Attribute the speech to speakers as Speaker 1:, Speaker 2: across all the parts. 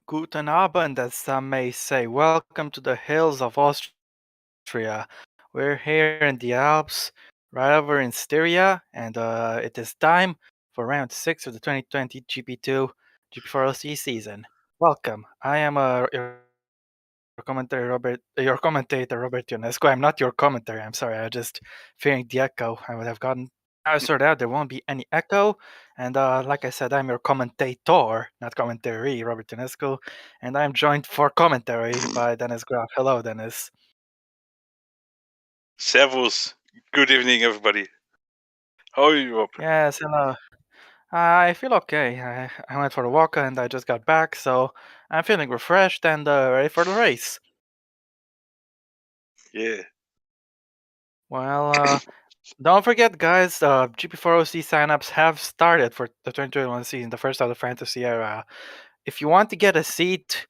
Speaker 1: Guten Abend, as some may say. Welcome to the hills of Austria. We're here in the Alps, right over in Styria, and it is time for round 6 of the 2020 GP2 GP4 OC season. Welcome. I am your commentator Robert Ionescu. I'm not your commentary. I'm sorry. I just fearing the echo. I would have gotten. I sorted out there won't be any echo, and like I said, I'm your commentator, not commentary, Robert Ionescu, and I'm joined for commentary by Dennis Graf. Hello, Dennis.
Speaker 2: Servus. Good evening, everybody. How are you, Rob?
Speaker 1: Yes, hello. I feel okay. I went for a walk and I just got back, so I'm feeling refreshed and ready for the race.
Speaker 2: Yeah.
Speaker 1: Well, don't forget, guys, GP4 OC signups have started for the 2021 season, the first of the fantasy era. If you want to get a seat,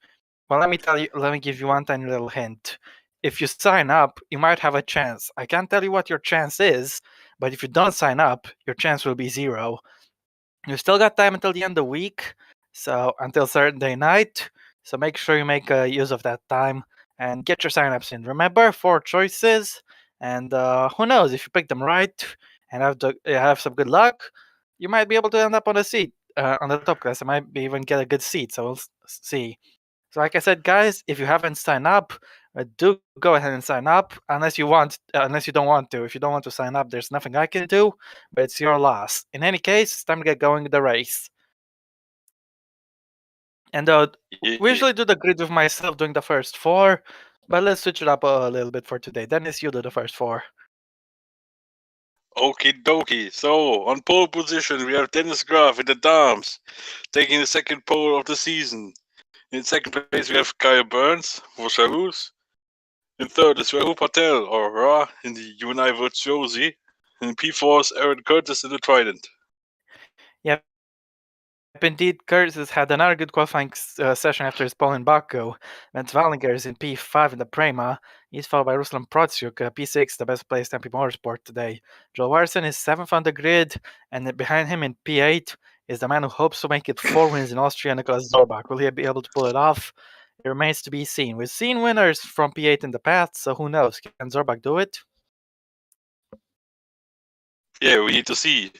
Speaker 1: well, let me give you one tiny little hint. If you sign up, you might have a chance. I can't tell you what your chance is, but if you don't sign up, your chance will be 0. You still got time until the end of the week, so until Saturday night. So make sure you make use of that time and get your signups in. Remember, 4 choices, and who knows, if you pick them right and have some good luck, you might be able to end up on a seat on the top class. I might be even get a good seat. So we'll see. So like I said, guys, if you haven't signed up, do go ahead and sign up. Unless you don't want to. If you don't want to sign up, there's nothing I can do. But it's your loss. In any case, it's time to get going with the race. And we usually do the grid with myself doing the first 4, but let's switch it up a little bit for today. Dennis, you do the first 4.
Speaker 2: Okie dokie. So, on pole position, we have Dennis Graf in the Dams, taking the second pole of the season. In second place, we have Kyle Burns for Charus. In third is Rahul Patel, or Ra, in the UNI Virtuosi. And in P4 is Aaron Curtis in the Trident.
Speaker 1: Yep, indeed, Curtis had another good qualifying session after his pole in Baku. Vance Wallinger is in P5 in the Prima. He's followed by Ruslan Protsiuk, P6, the best placed MP Motorsport today. Joel Warson is 7th on the grid, and behind him in P8 is the man who hopes to make it 4 wins in Austria, Nicholas Zorbach. Will he be able to pull it off? It remains to be seen. We've seen winners from P8 in the past, so who knows? Can Zorbach do it?
Speaker 2: Yeah, we need to see.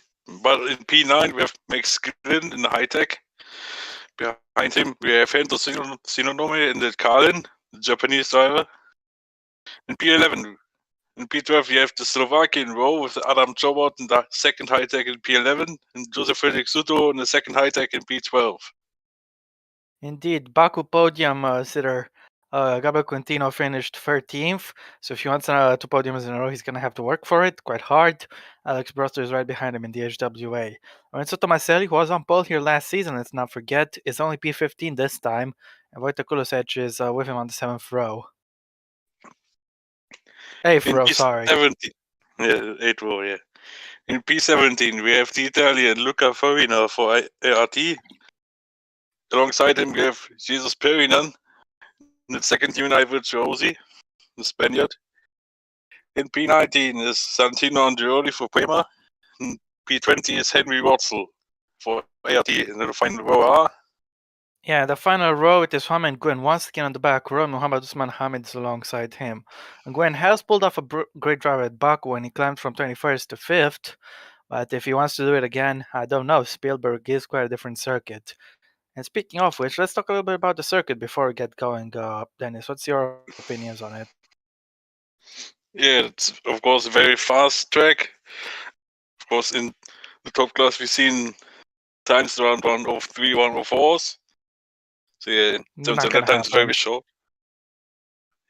Speaker 2: But in P9, we have Max Glynn in the high-tech. Behind him, we have Hento Sinonome in the Kalin, the Japanese driver. In P11, in P12, we have the Slovakian row with Adam Chobot in the second high-tech in P11 and Joseph Frederick Suto in the second high-tech in P12.
Speaker 1: Indeed, Baku podium sitter Gabriel Quintino finished 13th. So if he wants 2 podiums in a row, he's going to have to work for it quite hard. Alex Broster is right behind him in the HWA. Lorenzo Tomaselli, who was on pole here last season, let's not forget, is only P15 this time. And Wojtek Kulosec is with him on the 7th row. 8th row, sorry.
Speaker 2: Yeah, 8th row, yeah. In P17, we have the Italian Luca Farina for ART. Alongside him, we have Jesus Perinan, the second UNI Virtuosi, the Spaniard. In P19 is Santino Andreoli for Prima. In P20 is Henry Watzel for ART. And then the final row are...
Speaker 1: Yeah, the final row, it is Mohamed Gwen once again on the back row. Muhammad Usman Hamid is alongside him. And Gwen has pulled off a great drive at Baku when he climbed from 21st to 5th. But if he wants to do it again, I don't know. Spielberg is quite a different circuit. And speaking of which, let's talk a little bit about the circuit before we get going. Dennis, what's your opinions on it?
Speaker 2: Yeah, it's of course a very fast track. Of course, in the top class, we've seen times around 103, 104s. So yeah, in terms of lap times, it's very short.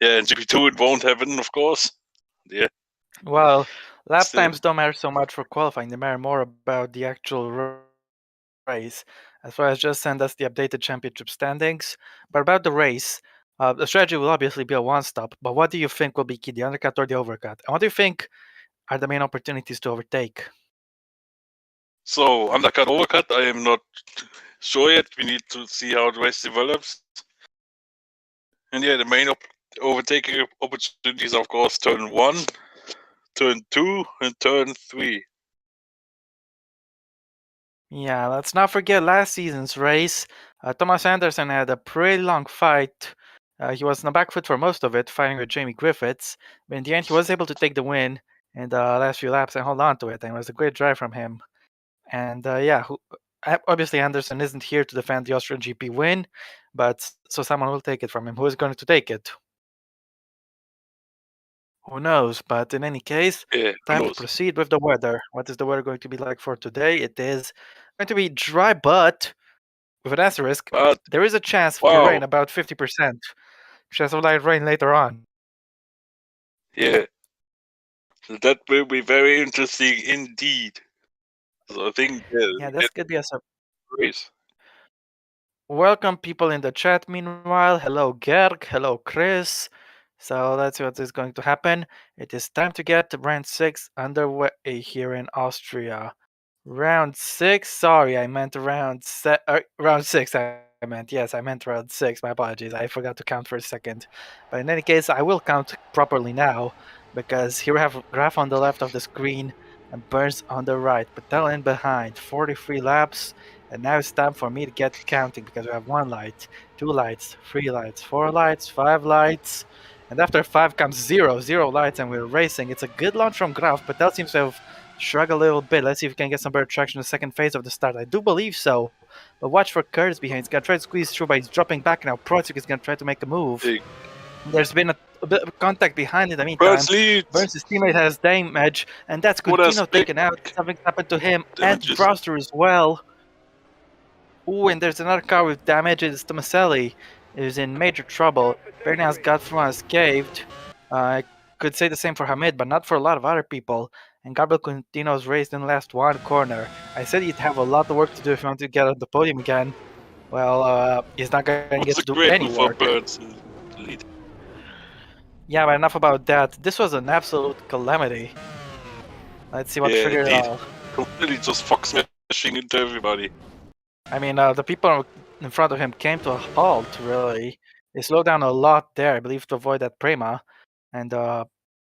Speaker 2: Yeah, in GP2 it won't happen, of course. Yeah.
Speaker 1: Well, lap times don't matter so much for qualifying. They matter more about the actual race. As far as just send us the updated championship standings. But about the race, the strategy will obviously be a one-stop. But what do you think will be key, the undercut or the overcut? And what do you think are the main opportunities to overtake?
Speaker 2: So, undercut, overcut, I am not sure yet. We need to see how the race develops. And yeah, the main overtaking opportunities, of course, turn 1, turn 2, and turn 3.
Speaker 1: Yeah, let's not forget last season's race. Thomas Anderson had a pretty long fight. He was on the back foot for most of it, fighting with Jamie Griffiths. But in the end, he was able to take the win in the last few laps and hold on to it. And it was a great drive from him. And obviously Anderson isn't here to defend the Austrian GP win, but so someone will take it from him. Who is going to take it? Who knows? But in any case,
Speaker 2: Yeah,
Speaker 1: time to proceed with the weather. What is the weather going to be like for today? It is going to be dry, but with an asterisk,
Speaker 2: but
Speaker 1: there is a chance for rain, about 50%. Chance of light rain later on.
Speaker 2: Yeah, so that will be very interesting indeed. So I think
Speaker 1: This could be a
Speaker 2: surprise.
Speaker 1: Welcome people in the chat meanwhile. Hello Gerg, hello Chris. So let's see what is going to happen. It is time to get round 6 underway here in Austria. Round 6? Sorry, I meant round 6 I meant. Yes, I meant round 6. My apologies. I forgot to count for a second. But in any case, I will count properly now because here we have a graph on the left of the screen and Burns on the right. Patel in behind. 43 laps. And now it's time for me to get counting because we have 1 light, 2 lights, 3 lights, 4 lights, 5 lights. And after 5 comes 0 lights, and we're racing. It's a good launch from Graf. Patel seems to have struggled a little bit. Let's see if we can get some better traction in the second phase of the start. I do believe so. But watch for Curtis behind. He's going to try to squeeze through, but he's dropping back now. Prozik is going to try to make a move. There's been a bit of contact behind in the meantime. Burns' teammate has damage, and that's Coutinho taken out. Something's happened to him and Brewster as well. Ooh, and there's another car with damage. It's Tomaselli. Is in major trouble. Bernard's got through unscathed. I could say the same for Hamid, but not for a lot of other people. And Gabriel Coutinho's raced in the last 1 corner. I said he'd have a lot of work to do if he wanted to get on the podium again. Well, he's not going to get to do any work. Yeah, but enough about that. This was an absolute calamity. Let's see what triggered it all.
Speaker 2: Completely just fuck smashing into everybody.
Speaker 1: I mean, the people in front of him came to a halt, really. They slowed down a lot there, I believe, to avoid that Prima. And,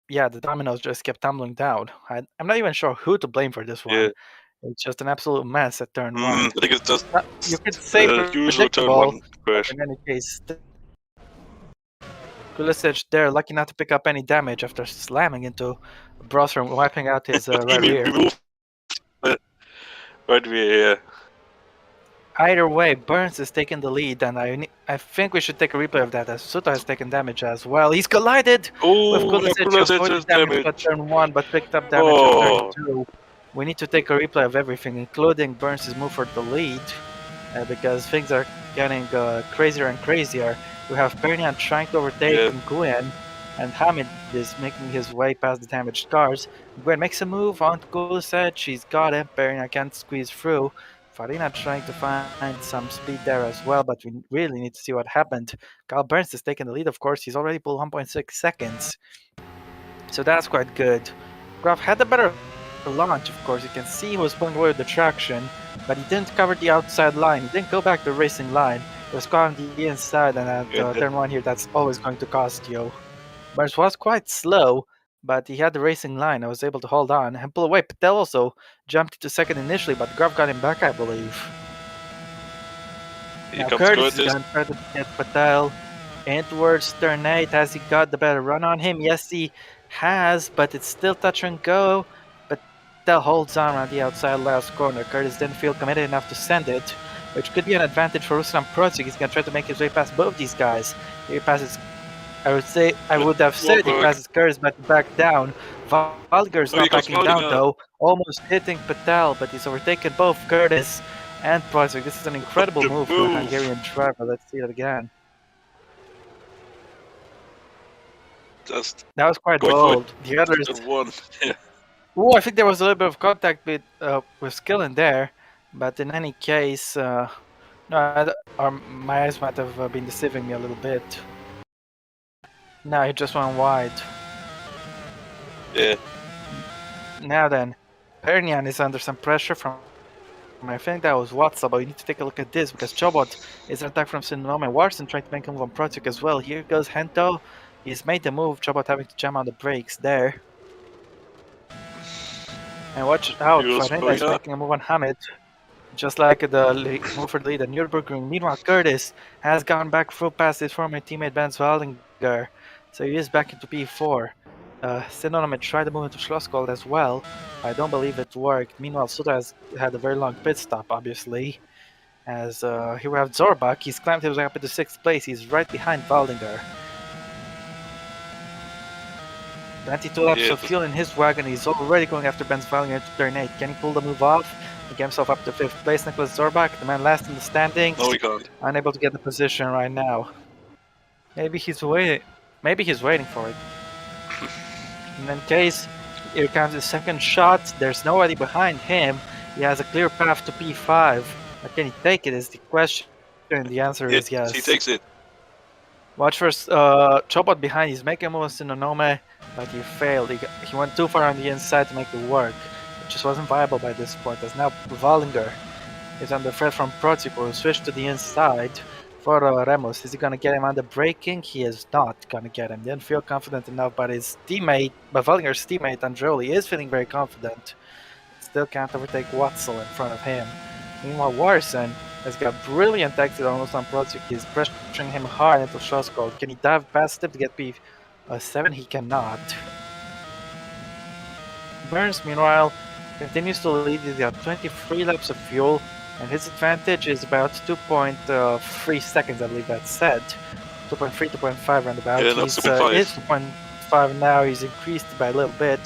Speaker 1: yeah, the dominoes just kept tumbling down. I'm not even sure who to blame for this one.
Speaker 2: Yeah.
Speaker 1: It's just an absolute mess at turn 1.
Speaker 2: I think it's just
Speaker 1: you could say
Speaker 2: usual turn 1 crash.
Speaker 1: In any case, Kulisic there, lucky not to pick up any damage after slamming into Brosser, wiping out his right rear.
Speaker 2: Right rear, yeah.
Speaker 1: Either way, Burns is taking the lead, and I think we should take a replay of that, as Suto has taken damage as well. He's collided with Kulisic, avoided damage at turn 1, but picked up damage at turn 2. We need to take a replay of everything, including Burns' move for the lead, because things are getting crazier and crazier. We have Pernian trying to overtake Nguyen, and Hamid is making his way past the damaged cars. Nguyen makes a move on Kulisic, he's got him, Pernian can't squeeze through. Farina trying to find some speed there as well, but we really need to see what happened. Kyle Burns is taking the lead, of course. He's already pulled 1.6 seconds. So that's quite good. Graf had a better launch, of course. You can see he was pulling away with the traction, but he didn't cover the outside line. He didn't go back to the racing line. He was caught on the inside, and at turn 1 here, that's always going to cost you. Burns was quite slow, but he had the racing line. I was able to hold on and pull away. Patel also jumped to second initially, but Graf got him back, I believe. Now Curtis is going to try to get Patel in towards turn 8. Has he got the better run on him? Yes, he has, but it's still touch and go. Patel holds on around the outside last corner. Curtis didn't feel committed enough to send it, which could be an advantage for Ruslan Prozik. He's going to try to make his way past both these guys. He passes, I would have said he passes Curtis, but back down. Valger's not backing down though, almost hitting Patel, but he's overtaken both Curtis and Prozik. This is an incredible move for a Hungarian driver. Let's see it again. That was quite bold. The others. Oh, I think there was a little bit of contact with skill in there, but in any case, no, my eyes might have been deceiving me a little bit. No, he just went wide.
Speaker 2: Yeah.
Speaker 1: Now then, Pernian is under some pressure from I think that was Watsa, but you need to take a look at this because Chobot is attacked from Sinoma and Warson trying to make a move on Prozik as well. Here goes Hento. He's made the move, Chobot having to jam on the brakes there. And watch out, Farenda is making a move on Hamid. just like the move for the lead at Nürburgring. Meanwhile, Curtis has gone back through past his former teammate Ben Waldinger, so he is back into P4. Sinoname tried to move into Schlossgold as well. I don't believe it worked. Meanwhile, Suda has had a very long pit stop, obviously. As here we have Zorbach. He's climbed his way up into 6th place. He's right behind Waldinger. 22 laps of fuel in his wagon. He's already going after Ben's Waldinger into turn 8. Can he pull the move off? He get himself up to 5th place. Nicholas Zorbach, the man last in the standings.
Speaker 2: No, he can't.
Speaker 1: Unable to get the position right now. Maybe he's waiting. Maybe he's waiting for it. In case here comes his second shot, there's nobody behind him. He has a clear path to P5. But can he take it is the question. And the answer is yes.
Speaker 2: He takes it.
Speaker 1: Watch for Chobot behind. He's making a move on Sinonome, but he failed. He went too far on the inside to make it work. It just wasn't viable by this point, as now Waldinger is under threat from Protsi, who switched to the inside for Remus. Is he gonna get him under braking? He is not gonna get him. Didn't feel confident enough, but Wallinger's teammate Andreoli is feeling very confident. Still can't overtake Watzel in front of him. Meanwhile, Warson has got brilliant exit almost on Protsi. He's pressuring him hard into Schlossgold. Can he dive past him to get P7? He cannot. Burns, meanwhile, continues to lead. He's got 23 laps of fuel, and his advantage is about 2.3 seconds, I believe that's said. 2.3, 2.5 roundabout.
Speaker 2: Yeah,
Speaker 1: He's
Speaker 2: 2.5
Speaker 1: now. He's increased by a little bit.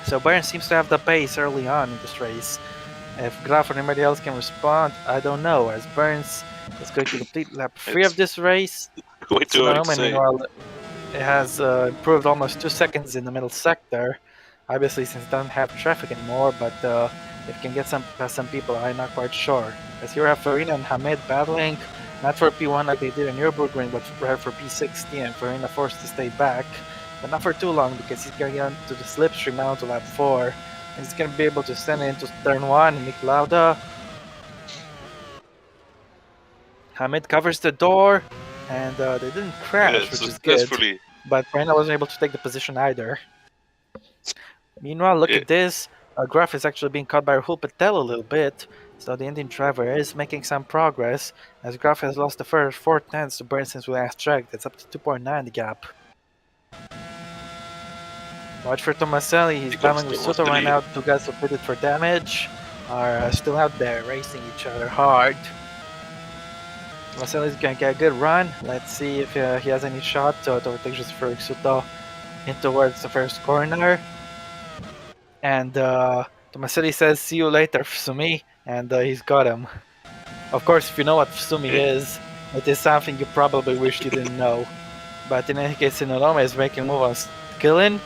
Speaker 1: So Burns seems to have the pace early on in this race. If Graf or anybody else can respond, I don't know, as Burns is going to complete lap 3 of this race.
Speaker 2: Way too early to say.
Speaker 1: Meanwhile, it has improved almost 2 seconds in the middle sector. Obviously, since it doesn't have traffic anymore, but if it can get past some people, I'm not quite sure. As here we have Farina and Hamid battling, not for P1 like they did in Nürburgring, but for P16, and Farina forced to stay back. But not for too long, because he's going to get onto the slipstream now to lap 4. And he's going to be able to send it into turn 1 and make Lauda. Hamid covers the door, and they didn't crash, which is good. But Farina wasn't able to take the position either. Meanwhile, look at this. Graf is actually being caught by Rahul Patel a little bit, so the Indian driver is making some progress, as Graf has lost the first 4 tenths to Burns since we last checked. It's up to 2.9 the gap. Watch for Tomaselli. He's battling with Suto right now. 2 guys who pitted for damage are still out there racing each other hard. Tomaselli's going to get a good run. Let's see if he has any shot to overtake Joseph Suto in towards the first corner. And Tomaselli says, "See you later, Fusumi," and he's got him. Of course, if you know what Fusumi is, it is something you probably wish you didn't know. But in any case, Sinonome is making a move on Skillin.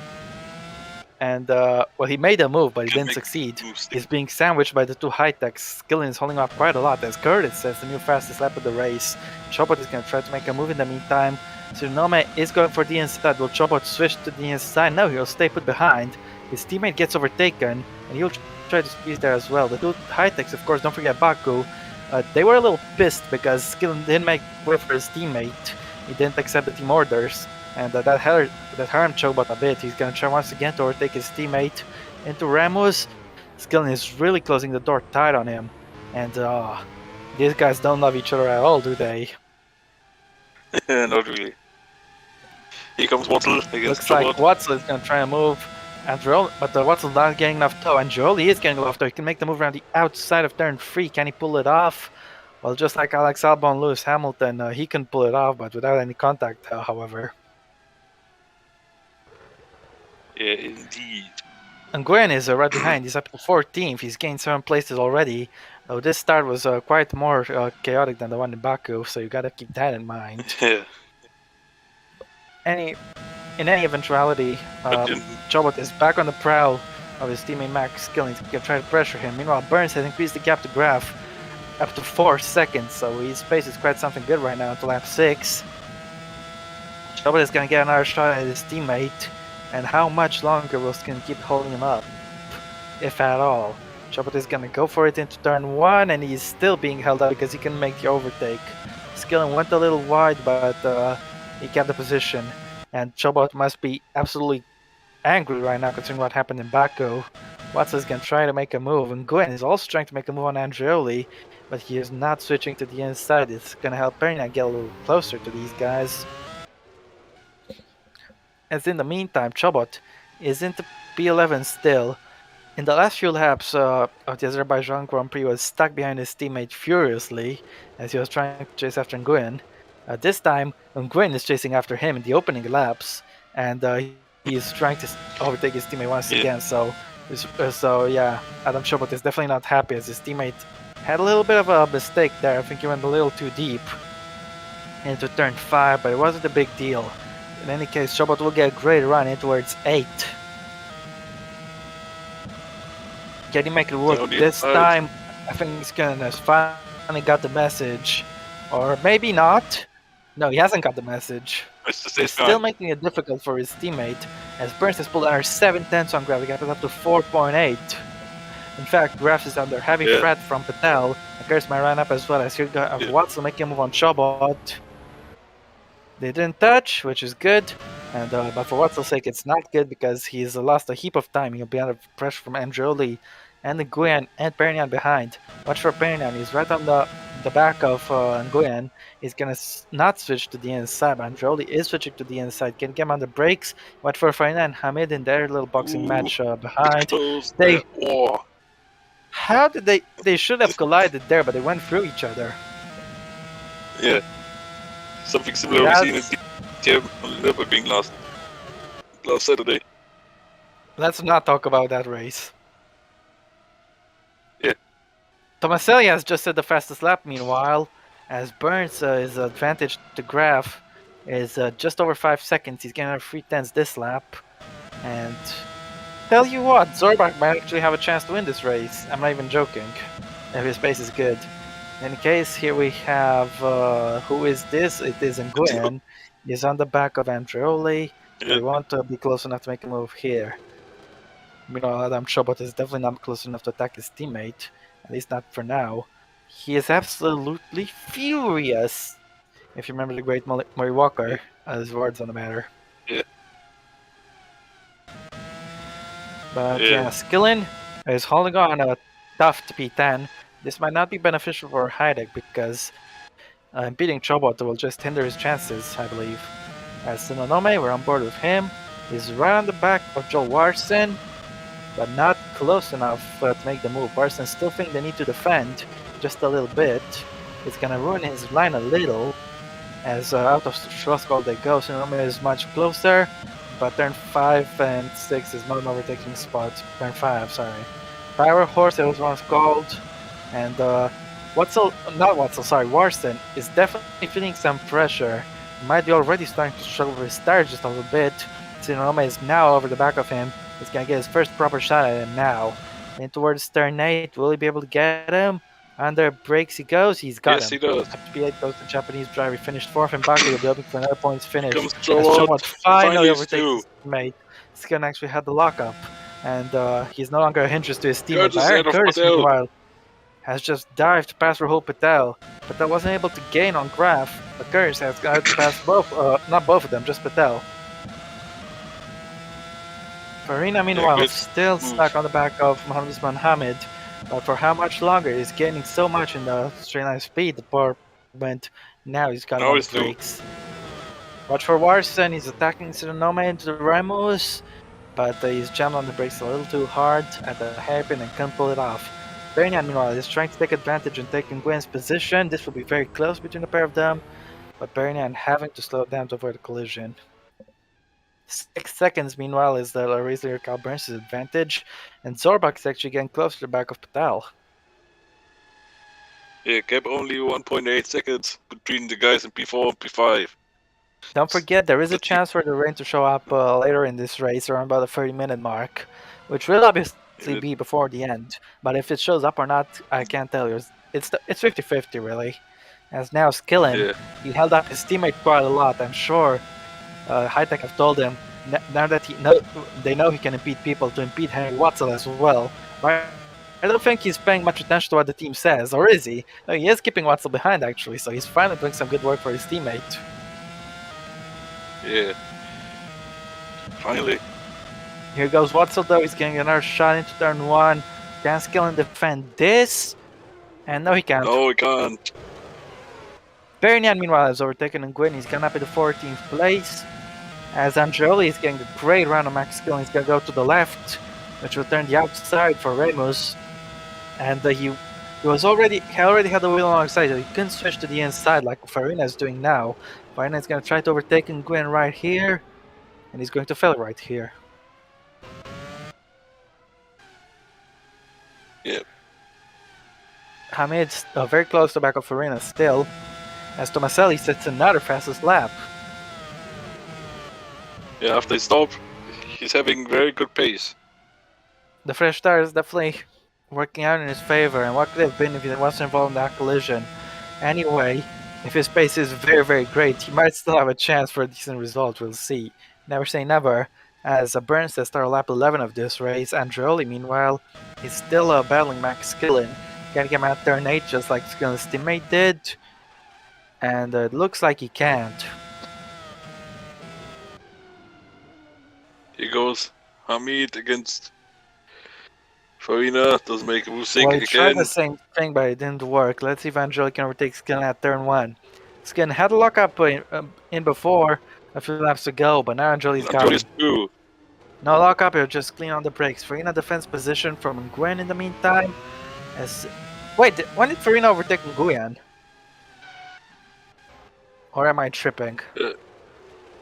Speaker 1: And, well, he made a move, but he didn't succeed. He's being sandwiched by the 2 high-techs. Skillin is holding up quite a lot, as Curtis says the new fastest lap of the race. Chobot is going to try to make a move in the meantime. Sinonome is going for the inside. Will Chobot switch to the inside? No, he'll stay put behind. His teammate gets overtaken, and he'll try to squeeze there as well. The 2 high-techs, of course, don't forget Baku. They were a little pissed because Skillin didn't make way for his teammate. He didn't accept the team orders, and that harmed Chobot a bit. He's going to try once again to overtake his teammate into Ramos. Skillin is really closing the door tight on him, and these guys don't love each other at all, do they?
Speaker 2: Not really. Here comes Watzel against
Speaker 1: Looks like Watzel is going to try and move. But Watzel's not getting enough toe, and Jolie is getting enough toe. He can make the move around the outside of turn 3. Can he pull it off? Well, just like Alex Albon and Lewis Hamilton, he can pull it off, but without any contact, however.
Speaker 2: Yeah, indeed.
Speaker 1: And Nguyen is right behind. He's up to 14th. He's gained 7 places already. Though this start was quite more chaotic than the one in Baku, so you gotta keep that in mind.
Speaker 2: Yeah.
Speaker 1: In any eventuality, Chobot is back on the prowl of his teammate Max Skillin. He's going to try to pressure him. Meanwhile, Burns has increased the gap to Graf up to 4 seconds, so his pace is quite something good right now until lap 6. Chobot is going to get another shot at his teammate, and how much longer will Skillin keep holding him up, if at all? Chobot is going to go for it into turn 1, and he's still being held up because he can make the overtake. Skillin went a little wide, but he kept the position. And Chobot must be absolutely angry right now considering what happened in Baku. Watson is going to try to make a move, and Gwen is also trying to make a move on Andreoli, but he is not switching to the inside. It's going to help Perina get a little closer to these guys. As in the meantime, Chobot is into P11 still. In the last few laps of the Azerbaijan Grand Prix, was stuck behind his teammate furiously as he was trying to chase after Nguyen. This time, Nguyen is chasing after him in the opening laps, and he's trying to overtake his teammate once again. So yeah, Adam Chobot is definitely not happy as his teammate had a little bit of a mistake there. I think he went a little too deep into turn 5, but it wasn't a big deal. In any case, Chobot will get a great run in towards 8. Can he make it work this time? I think he's gonna finally got the message. Or maybe not. No, he hasn't got the message. He's still making it difficult for his teammate, as Burns has pulled another 7/10 on Graf. He got it up to 4.8. In fact, Graf is under heavy threat from Patel. Curse might run up as well as here Watson making a move on Chobot. They didn't touch, which is good. And but for Watsel's sake, it's not good because he's lost a heap of time. He'll be under pressure from Andreoli and Nguyen and Perignan behind. Watch for Perignan. He's right on the back of Nguyen. He's gonna not switch to the inside, but Andreoli is switching to the inside. Can get him on the brakes. Watch for Farina and Hamid in their little boxing match behind. How did they should have collided there, but they went through each other.
Speaker 2: Yeah. Something similar we've seen in DTM never being last Saturday.
Speaker 1: Let's not talk about that race.
Speaker 2: Yeah.
Speaker 1: Tomaselli has just set the fastest lap meanwhile, as Burns' his advantage to Graf is just over 5 seconds. He's getting 3/10 this lap. And tell you what, Zorbach might actually have a chance to win this race. I'm not even joking, if his pace is good. In any case, here we have, who is this? It is Nguyen. He's on the back of Andreoli. Yeah. We want to be close enough to make a move here. Meanwhile, Adam Chobot is definitely not close enough to attack his teammate, at least not for now. He is absolutely furious, if you remember the great Murray Walker, his words on the matter.
Speaker 2: Yeah.
Speaker 1: But yeah, Skillin is holding on a tough to P10. This might not be beneficial for Heidek because beating Chobot will just hinder his chances, I believe. As Sinonome, we're on board with him. He's right on the back of Joel Warson, but not close enough to make the move. Warson still think they need to defend just a little bit. It's gonna ruin his line a little, as out of Schwarzkopf they go. Sinonome is much closer, but turn 5 and 6 is not an overtaking spot. Turn 5, sorry. Power Horse, it was once called. And Warson is definitely feeling some pressure. He might be already starting to struggle with his tires just a little bit. Sinonome is now over the back of him. He's gonna get his first proper shot at him now. And towards turn 8, will he be able to get him? Under brakes he goes. He's got him.
Speaker 2: Yes, he does.
Speaker 1: P8 goes to the Japanese driver. He finished 4th in Baku. He'll be hoping for another points finish.
Speaker 2: Chobot
Speaker 1: finally overtakes his teammate. He's gonna actually have the lockup. And he's no longer a hindrance to his teammate. Curtis, meanwhile, has just dived past Rahul Patel. Patel wasn't able to gain on Graf. But Curtis has got past both, not both of them, just Patel. Farina, meanwhile, still stuck on the back of Mohammed Usman Hamid. But for how much longer? He's gaining so much in the straight line speed department. Now he's got no brakes. Watch for Warson. He's attacking Sinonome into the Ramos. But he's jammed on the brakes a little too hard at the hairpin and can't pull it off. Perignan, meanwhile, is trying to take advantage and taking Nguyen's position. This will be very close between the pair of them. But Perignan having to slow down to avoid a collision. 6 seconds, meanwhile, is the Razor Cal Burns' advantage. And Zorbach is actually getting close to the back of Patel.
Speaker 2: Yeah, gap only 1.8 seconds between the guys in P4 and P5.
Speaker 1: Don't forget, there is a chance for the rain to show up later in this race, around about the 30-minute mark, which will obviously be before the end. But if it shows up or not, I can't tell you. It's 50-50, really. As now Skillin, he held up his teammate quite a lot. I'm sure Hightech have told him, now that they know he can impede people, to impede Henry Watson as well. But I don't think he's paying much attention to what the team says, or is he? No, he is keeping Watson behind, actually, so he's finally doing some good work for his teammate.
Speaker 2: Yeah. Finally.
Speaker 1: Here goes Watson though, he's getting another shot into turn 1. Can Skillen defend this? And no, he can't.
Speaker 2: No, he can't.
Speaker 1: Perignan, meanwhile, has overtaken Nguyen. He's gone up into 14th place. As Andreoli is getting a great round of max skill, he's going to go to the left, which will turn the outside for Remus. And he already had the wheel alongside, so he couldn't switch to the inside like Farina is doing now. Farina is going to try to overtake Nguyen right here, and he's going to fail right here.
Speaker 2: Yep.
Speaker 1: Hamid's very close to back of Farina still, as Tomaselli sets another fastest lap.
Speaker 2: Yeah, after he stopped, he's having very good pace.
Speaker 1: The fresh tire is definitely working out in his favor, and what could have been if he wasn't involved in that collision. Anyway, if his pace is very, very great, he might still have a chance for a decent result. We'll see. Never say never. As Burns has started lap 11 of this race, Andreoli, meanwhile, is still battling Max Skillen. Getting him at turn 8 just like Skillen's teammate did. And it looks like he can't.
Speaker 2: Here goes Hamid against Farina. Doesn't make a mistake
Speaker 1: Well, he tried
Speaker 2: again.
Speaker 1: the same thing, but it didn't work. Let's see if Andreoli can overtake Skillen at turn 1. Skillen had a lockup in before, a few laps to go, but now Andreoli's got him.
Speaker 2: Through.
Speaker 1: No lockup, he'll just clean on the brakes. Farina defense position from Nguyen in the meantime. Wait, when did Farina overtake Nguyen? Or am I tripping?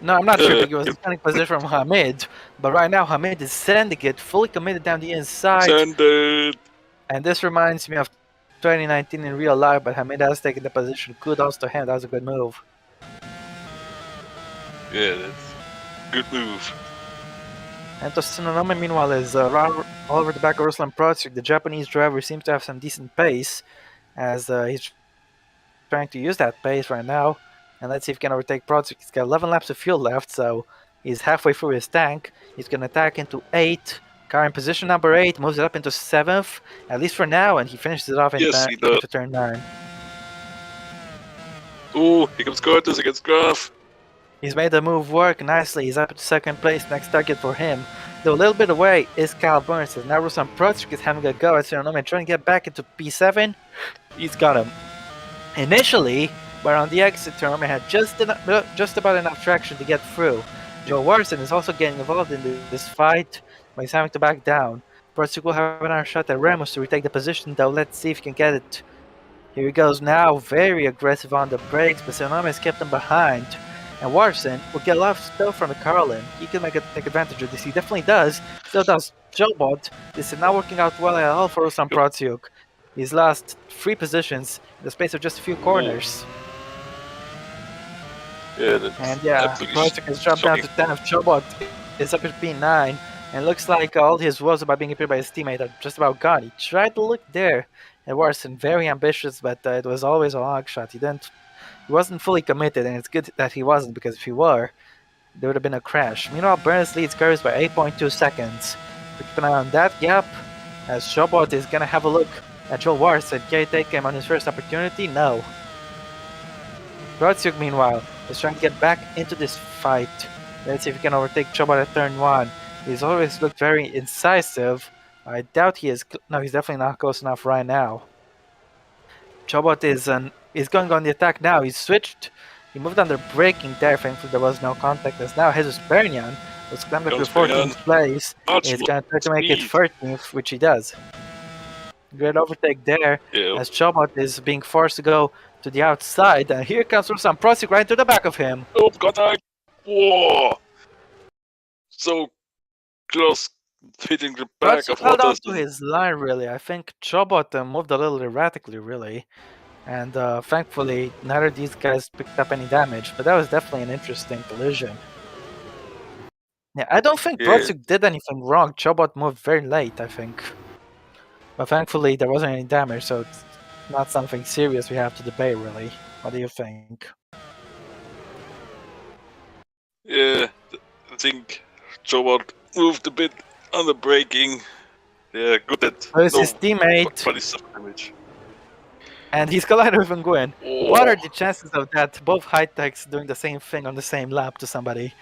Speaker 1: No, I'm not tripping. It was defending position from Hamid. But right now, Hamid is sending it, fully committed down the inside.
Speaker 2: Send it.
Speaker 1: And this reminds me of 2019 in real life, but Hamid has taken the position. Kudos to him, that was a good move.
Speaker 2: Yeah, that's a good move.
Speaker 1: And Tsunonome, meanwhile, is all over the back of Ruslan Protsik. The Japanese driver seems to have some decent pace, as he's trying to use that pace right now. And let's see if he can overtake Protsik. He's got 11 laps of fuel left, so he's halfway through his tank. He's going to attack into 8. Car in position number 8, moves it up into 7th, at least for now, and he finishes it off into turn 9.
Speaker 2: Ooh, here comes Curtis against Graf.
Speaker 1: He's made the move work nicely. He's up to 2nd place. Next target for him, though a little bit away, is Kyle Burns. As now Ruslan Protsik is having a go at Tsunonome, trying to get back into P7. He's got him initially, but on the exit, Tsunonome had just about enough traction to get through. Joe Warson is also getting involved in this fight, but he's having to back down. Protsik will have another shot at Remus to retake the position, though. Let's see if he can get it. Here he goes now, very aggressive on the brakes, but Tsunonome has kept him behind. And Warson will get a lot of spill from the Carlin. He can take advantage of this. He definitely does. Still does Jobot. This is not working out well at all for Ruslan Protsik. He's lost 3 positions in the space of just a few corners.
Speaker 2: Yeah, that's
Speaker 1: Protsik has dropped down to 10th. Jobot is up at P9. And looks like all his woes about being appeared by his teammate are just about gone. He tried to look there. And Warson, very ambitious, but it was always a long shot. He wasn't fully committed, and it's good that he wasn't, because if he were, there would have been a crash. Meanwhile, Burns leads Curtis by 8.2 seconds. Keep an eye on that gap, as Jobot is going to have a look at Joel Warson. Can he take him on his first opportunity? No. Protsik, meanwhile, is trying to get back into this fight. Let's see if he can overtake Jobot at turn 1. He's always looked very incisive. I doubt he is. No, he's definitely not close enough right now. Jobot is going on the attack now. He's switched. He moved under braking there. Thankfully, there was no contact. As now, Jesus Perignan was climbed up to 14th place. He's going to try to make it 13th, which he does. Great overtake there, as Jobot is being forced to go to the outside. And here comes Ruslan Protsik right to the back of him.
Speaker 2: Oh, contact! Whoa! So close, hitting the back of
Speaker 1: held on to his line, really. I think Jobot moved a little erratically, really. And thankfully, neither of these guys picked up any damage. But that was definitely an interesting collision. Yeah, I don't think Protsik did anything wrong. Jobot moved very late, I think. But thankfully, there wasn't any damage, so it's not something serious we have to debate, really. What do you think?
Speaker 2: Yeah, I think Jobot moved a bit on the braking. Yeah, good that.
Speaker 1: There's his teammate.
Speaker 2: Damage.
Speaker 1: And he's collided with Nguyen. What are the chances of that? Both high techs doing the same thing on the same lap to somebody.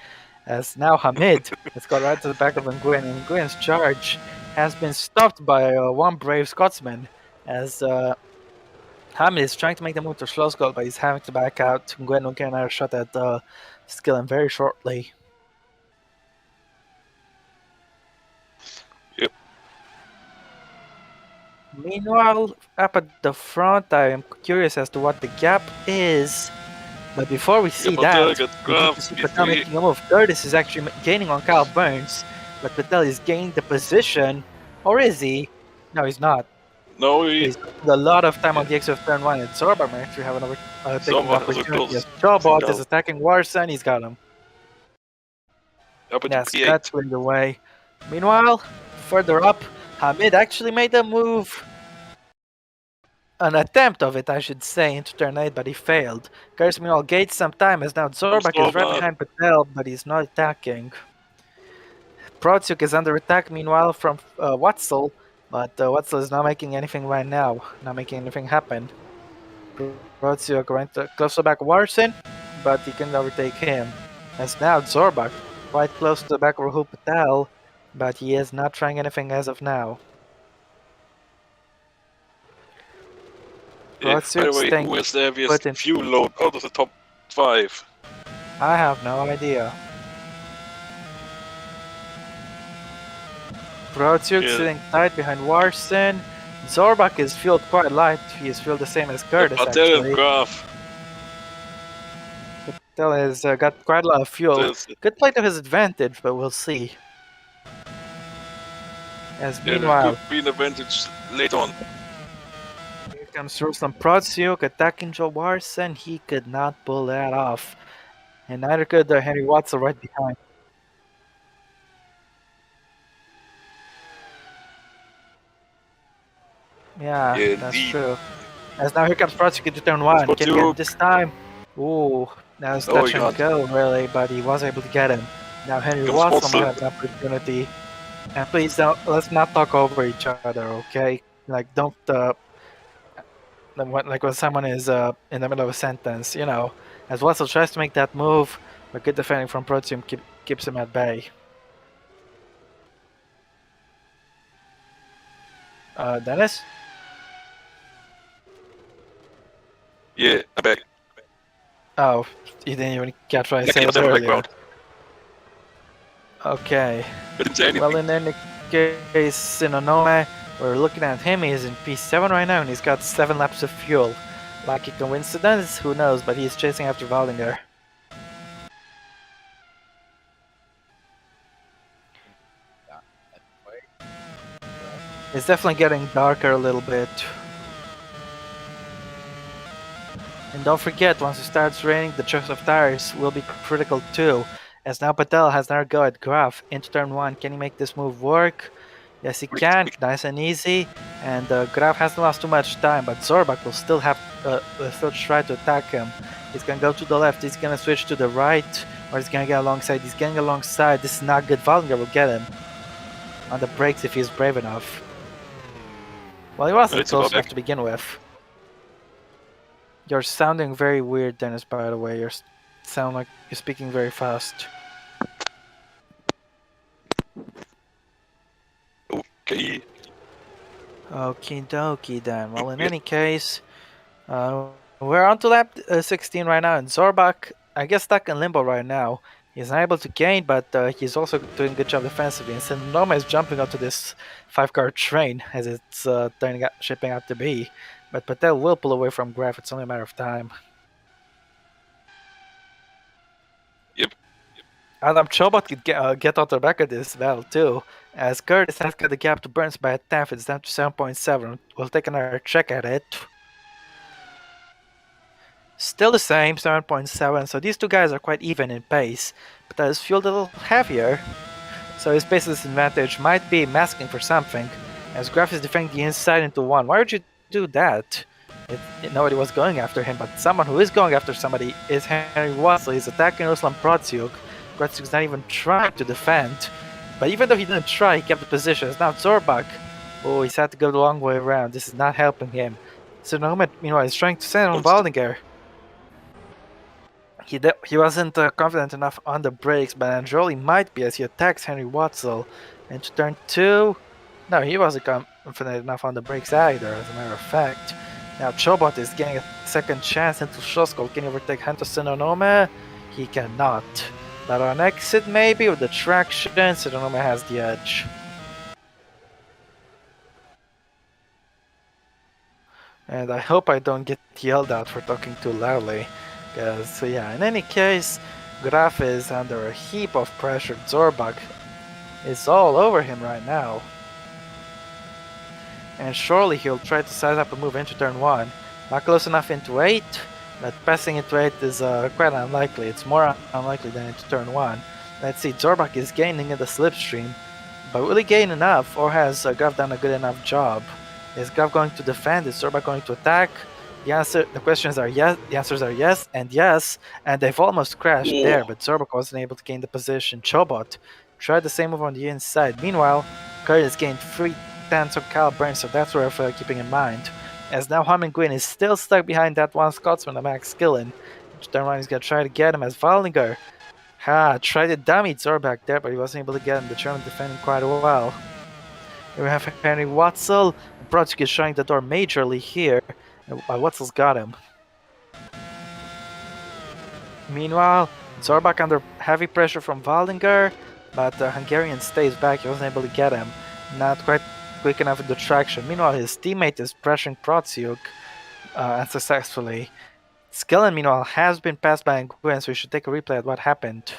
Speaker 1: As now Hamid has got right to the back of Nguyen, and Nguyen's charge has been stopped by one brave Scotsman. As Hamid is trying to make the move to Schlossgold, but he's having to back out. Nguyen will get another shot at Skillen very shortly.
Speaker 2: Yep.
Speaker 1: Meanwhile, up at the front, I am curious as to what the gap is. But before we see that, we need to see Patel making a move. Curtis is actually gaining on Kyle Burns, but Patel is gaining the position. Or is he? No, he's not.
Speaker 2: No,
Speaker 1: He's spending a lot of time on the exit of turn 1, and Zorbak might actually have another taking the opportunity. As Jobot is attacking Warson, he's got him. Yes, that's cleared away. Meanwhile, further up, Hamid actually made a move. An attempt of it, I should say, into turn 8, but he failed. Curtis meanwhile gains some time as now Zorbak is right behind Patel, but he's not attacking. Protsuk is under attack meanwhile from Watzel, but Watzel is not making anything right now, not making anything happen. Protsuk going to close back Warson, but he can overtake him. As now Zorbak quite close to the back of Rahul Patel, but he is not trying anything as of now.
Speaker 2: Yeah, by the way, who is the heaviest fuel load out of the top 5?
Speaker 1: I have no idea. Protsuk sitting tight behind Warson. Zorbak is fueled quite light. He is fueled the same as Curtis, actually. Patel has got quite a lot of fuel. Good play to his advantage, but we'll see. As meanwhile,
Speaker 2: could be an advantage later on.
Speaker 1: Here comes Ruslan Protsuk attacking Joe Warson. He could not pull that off. And neither could Henry Watzel right behind. Yeah, that's true. As now here comes Protsuk into turn 1. Can he get him this time? Ooh, that was touch and go, really, but he was able to get him. Now Henry Watzel might have an opportunity. And please let's not talk over each other, okay? Like, don't, like when someone is in the middle of a sentence, you know. As Watzel tries to make that move, but good defending from Protsuk keeps him at bay. Dennis?
Speaker 2: Yeah, I'm back.
Speaker 1: Oh, you didn't even catch what I said earlier. Okay. Well, in any case, Sinonome, we're looking at him. He's in P7 right now, and he's got 7 laps of fuel. Like a coincidence? Who knows, but he's chasing after Waldinger. It's definitely getting darker a little bit. And don't forget, once it starts raining, the choice of tires will be critical too. As now Patel has another go at Graf into turn 1. Can he make this move work? Yes, he can. Nice and easy. And Graf hasn't lost too much time, but Zorbak will still have still try to attack him. He's gonna go to the left. He's gonna switch to the right, or he's gonna get alongside. He's getting alongside. This is not good. Waldinger will get him on the brakes if he's brave enough. Well, he wasn't close enough to begin with. You're sounding very weird, Dennis, by the way. You sound like you're speaking very fast.
Speaker 2: Okay.
Speaker 1: Okie dokie then. Well, in any case, we're on to lap 16 right now, and Zorbak, I guess, stuck in limbo right now. He's not able to gain, but he's also doing a good job defensively. And Sinonoma is jumping onto this 5-car train as it's shaping out to be. But Patel will pull away from Graf. It's only a matter of time.
Speaker 2: Yep.
Speaker 1: Adam Chobot could get out the back of this battle too, as Curtis has got the gap to Burns by a tenth. It's down to 7.7. We'll take another check at it. Still the same, 7.7. So these two guys are quite even in pace, but that is fueled a little heavier. So his pace disadvantage might be masking for something, as Graf is defending the inside into 1. Why would you do that? Nobody was going after him, but someone who is going after somebody is Henry Watzel. He's attacking Ruslan Protsuk. Protsuk's not even trying to defend, but even though he didn't try, he kept the position. It's now Zorbak. Oh, he's had to go the long way around. This is not helping him. So Nomet, meanwhile, is trying to send on Waldinger. He wasn't confident enough on the brakes, but Androli might be as he attacks Henry Watzel. Into turn 2, no, he wasn't confident enough on the brakes either, as a matter of fact. Now Chobot is getting a second chance into Shoskol. Can he overtake Hunter Sinonome? He cannot. But on exit, maybe, with the traction, Sinonome has the edge. And I hope I don't get yelled at for talking too loudly. Because, yeah, in any case, Graf is under a heap of pressure. Zorbak is all over him right now. And surely he'll try to size up a move into turn 1. Not close enough into 8, but passing into 8 is quite unlikely. It's more unlikely than into turn 1. Let's see, Zorbak is gaining in the slipstream, but will he gain enough, or has Graf done a good enough job? Is Graf going to defend? Is Zorbak going to attack? The questions are yes, the answers are yes, and they've almost crashed there, but Zorbak wasn't able to gain the position. Chobot tried the same move on the inside. Meanwhile, Curtis gained 3/10 of Kyle Burns, so that's worth keeping in mind. As now Hammond Gwyn is still stuck behind that one Scotsman, the Max Skillen. Turn 1 is going to try to get him as Valdinger tried to dummy Zorbak there, but he wasn't able to get him. The German defending quite well. Here we have Henry Watzel. Brodsky is shutting the door majorly here. Watzel's got him. Meanwhile, Zorbak under heavy pressure from Valdinger, but the Hungarian stays back. He wasn't able to get him. Not quite quick enough in the traction. Meanwhile, his teammate is pressuring Protsyuk unsuccessfully. Skillen, meanwhile, has been passed by Nguyen, so we should take a replay at what happened.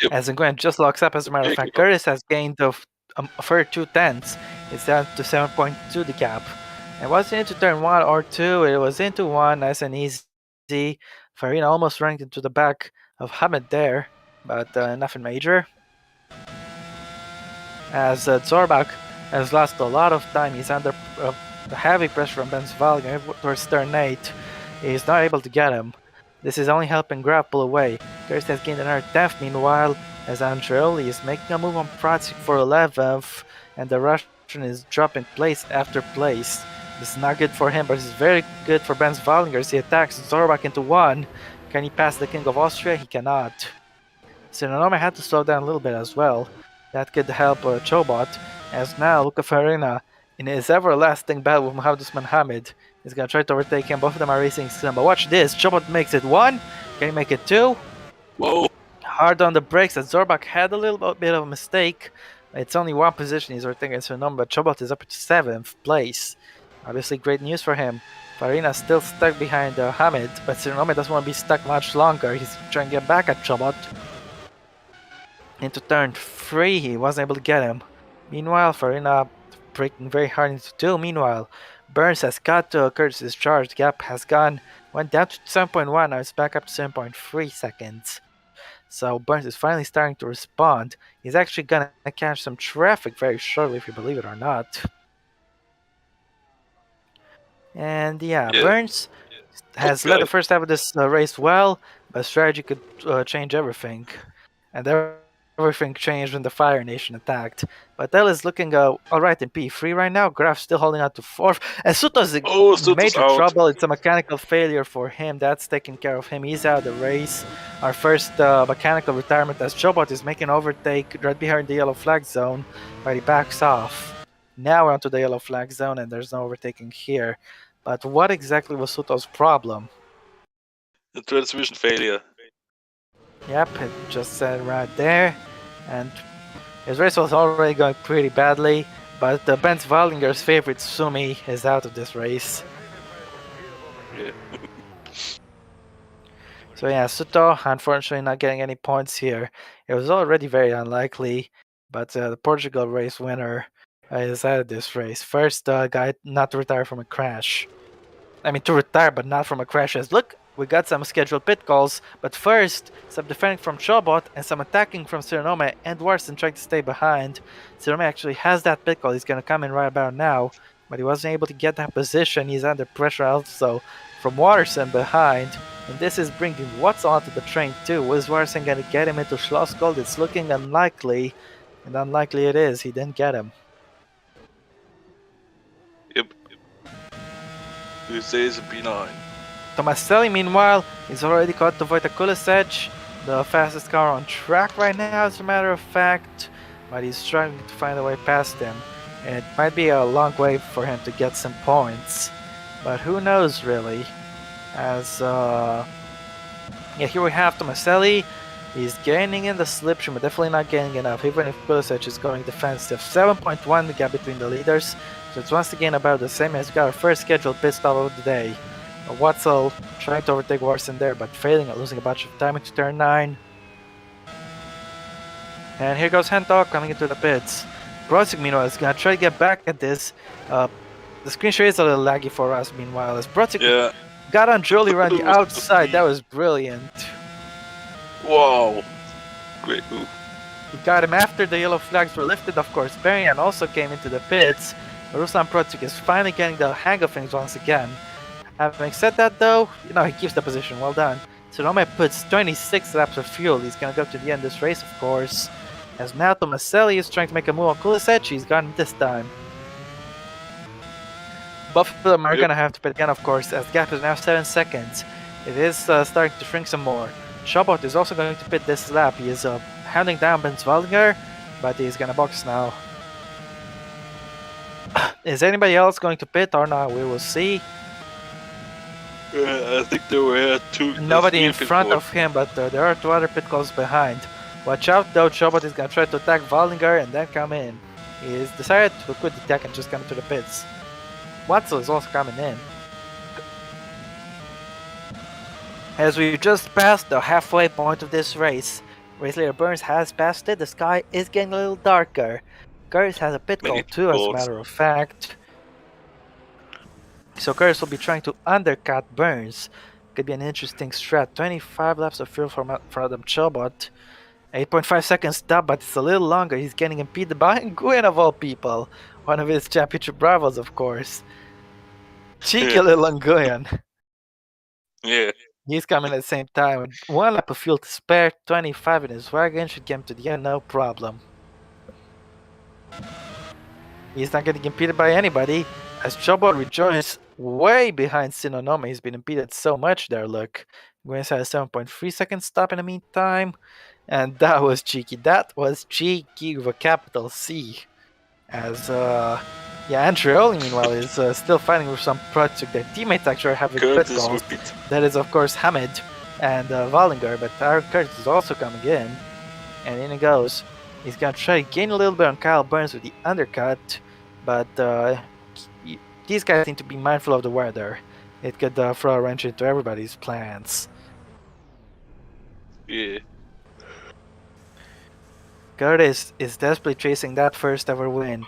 Speaker 2: Yep.
Speaker 1: As Nguyen just locks up, as a matter of fact, Curtis has gained a further 2/10. It's down to 7.2 the gap. It wasn't into turn 1 or 2, it was into 1, nice and easy. Farina almost ranked into the back of Hamid there, but nothing major. As Zorbak has lost a lot of time, he's under heavy pressure from Ben Svalga towards turn 8. He's not able to get him. This is only helping Graf pull away. Curtis has gained another 10th meanwhile, as Andreoli is making a move on Protsyuk for 11th, and the Russian is dropping place after place. This is not good for him, but it's very good for Ben Svallinger as he attacks Zorbak into 1. Can he pass the King of Austria? He cannot. Sinonome had to slow down a little bit as well. That could help Chobot, as now Luca Farina, in his everlasting battle with Mohamed Usman Hamid, is going to try to overtake him. Both of them are racing still, but watch this. Chobot makes it 1. Can he make it 2?
Speaker 2: Whoa.
Speaker 1: Hard on the brakes, as Zorbak had a little bit of a mistake. It's only one position he's overtaking Sinonome, but Chobot is up to 7th place. Obviously great news for him. Farina still stuck behind Hamid, but Sinonome doesn't want to be stuck much longer. He's trying to get back at Chobot. Into turn 3, he wasn't able to get him. Meanwhile, Farina breaking very hard into 2. Meanwhile, Burns has got to Curtis's charge. Gap has went down to 7.1. Now it's back up to 7.3 seconds. So Burns is finally starting to respond. He's actually gonna catch some traffic very shortly, if you believe it or not. And yeah. Burns has led the first half of this race well, but strategy could change everything. And everything changed when the Fire Nation attacked. But Del is looking alright in P3 right now. Graf's still holding out to 4th. And Suto's in major trouble. It's a mechanical failure for him. That's taking care of him. He's out of the race. Our first mechanical retirement, as Chobot is making an overtake right behind the yellow flag zone, but he backs off. Now we're onto the yellow flag zone, and there's no overtaking here. But what exactly was Suto's problem?
Speaker 2: The transmission failure.
Speaker 1: Yep, it just said right there. And his race was already going pretty badly, but Ben Svallinger's favorite Sumi is out of this race.
Speaker 2: Yeah.
Speaker 1: So yeah, Suto unfortunately not getting any points here. It was already very unlikely, but the Portugal race winner is out of this race. First guy not to retire from a crash. I mean, to retire, but not from a crash. As look, we got some scheduled pit calls, but first, some defending from Chobot and some attacking from Sinonome and Warson trying to stay behind. Sinonome actually has that pit call. He's going to come in right about now, but he wasn't able to get that position. He's under pressure also from Watterson behind, and this is bringing Watson onto the train too. Was Watterson going to get him into Schlossgold? It's looking unlikely, and unlikely it is. He didn't get him.
Speaker 2: Yep. Who says a P9?
Speaker 1: Tomaselli, meanwhile, is already caught to Wojtek Kulisec, the fastest car on track right now, as a matter of fact, but he's trying to find a way past him. It might be a long way for him to get some points, but who knows really? As yeah, here we have Tomaselli. He's gaining in the slipstream, but definitely not gaining enough, even if Kulisec is going defensive. 7.1 gap between the leaders, so it's once again about the same as we got our first scheduled pit stop of the day. Watzel trying to overtake Warson there, but failing at losing a bunch of time into turn 9. And here goes Hentok coming into the pits. Brosik, meanwhile, is gonna try to get back at this. The screen share is a little laggy for us, meanwhile, as Brosik got on Jolie around the outside. That was brilliant.
Speaker 2: Wow. Great move.
Speaker 1: He got him after the yellow flags were lifted, of course. Berian also came into the pits. Ruslan Procik is finally getting the hang of things once again. Having said that, though, he keeps the position. Well done. Sonome puts 26 laps of fuel. He's gonna go to the end of this race, of course. As now Tomaselli is trying to make a move on Kulisec. He's got him this time. Both of them are gonna have to pit again, of course, as the gap is now 7 seconds. It is starting to shrink some more. Schobot is also going to pit this lap. He is hounding down Ben Zwallinger, but he's gonna box now. Is anybody else going to pit or not? We will see.
Speaker 2: I think there were
Speaker 1: nobody in front of him, but there are 2 other pit calls behind. Watch out though, Schobot is gonna try to attack Wallinger and then come in. He's decided to quit the attack and just come to the pits. Watzel is also coming in. As we just passed the halfway point of this race, race leader Burns has passed it. The sky is getting a little darker. Curtis has a pit call too, as a matter of fact. So Curtis will be trying to undercut Burns. Could be an interesting strat. 25 laps of fuel from Adam Chobot. 8.5 seconds stop, but it's a little longer. He's getting impeded by Nguyen of all people. One of his championship rivals, of course. Cheeky little Nguyen.
Speaker 2: Yeah.
Speaker 1: He's coming at the same time. With 1 lap of fuel to spare, 25 in his wagon, should get him to the end, no problem. He's not getting impeded by anybody, as Chobot rejoins way behind Sinonome. He's been impeded so much there, look. Nguyen's had a 7.3 second stop in the meantime. And that was cheeky. That was cheeky with a capital C. As, Andreoli, meanwhile, is still fighting with some project. Their teammates actually have a pit calls. That is, of course, Hamid and Wallinger, but Aaron Curtis is also coming in. And in he goes. He's gonna try to gain a little bit on Kyle Burns with the undercut, but these guys need to be mindful of the weather. It could throw a wrench into everybody's plans.
Speaker 2: Yeah.
Speaker 1: Curtis is desperately chasing that first ever win.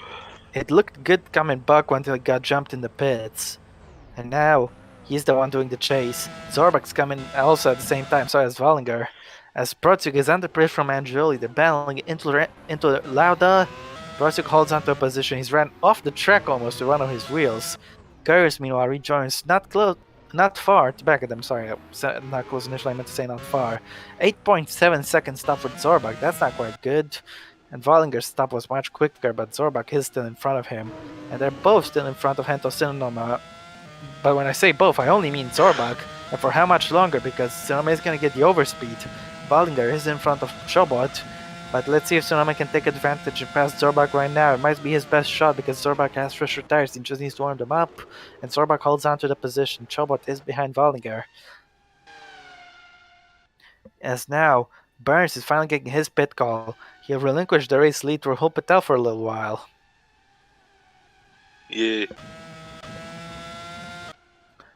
Speaker 1: It looked good coming back until he got jumped in the pits. And now, he's the one doing the chase. Zorbak's coming also at the same time, so is Wallinger. As Procuk is under pressure from Angioli, they're battling into Lauda. Procuk holds onto a position. He's ran off the track almost to one of his wheels. Curtis, meanwhile, rejoins not far to back at them. Sorry, not close initially. I meant to say not far. 8.7 second stop with Zorbak. That's not quite good. And Wallinger's stop was much quicker, but Zorbak is still in front of him. And they're both still in front of Hento Sinonoma. But when I say both, I only mean Zorbak. And for how much longer? Because Sinonoma is going to get the overspeed. Wallinger is in front of Chobot. But let's see if Sonoma can take advantage and pass Zorbak right now. It might be his best shot because Zorbak has fresher tires. He just needs to warm them up. And Zorbak holds on to the position. Chobot is behind Wallinger. As now, Burns is finally getting his pit call. He'll relinquish the race lead to Rahul Patel for a little while.
Speaker 2: Yeah.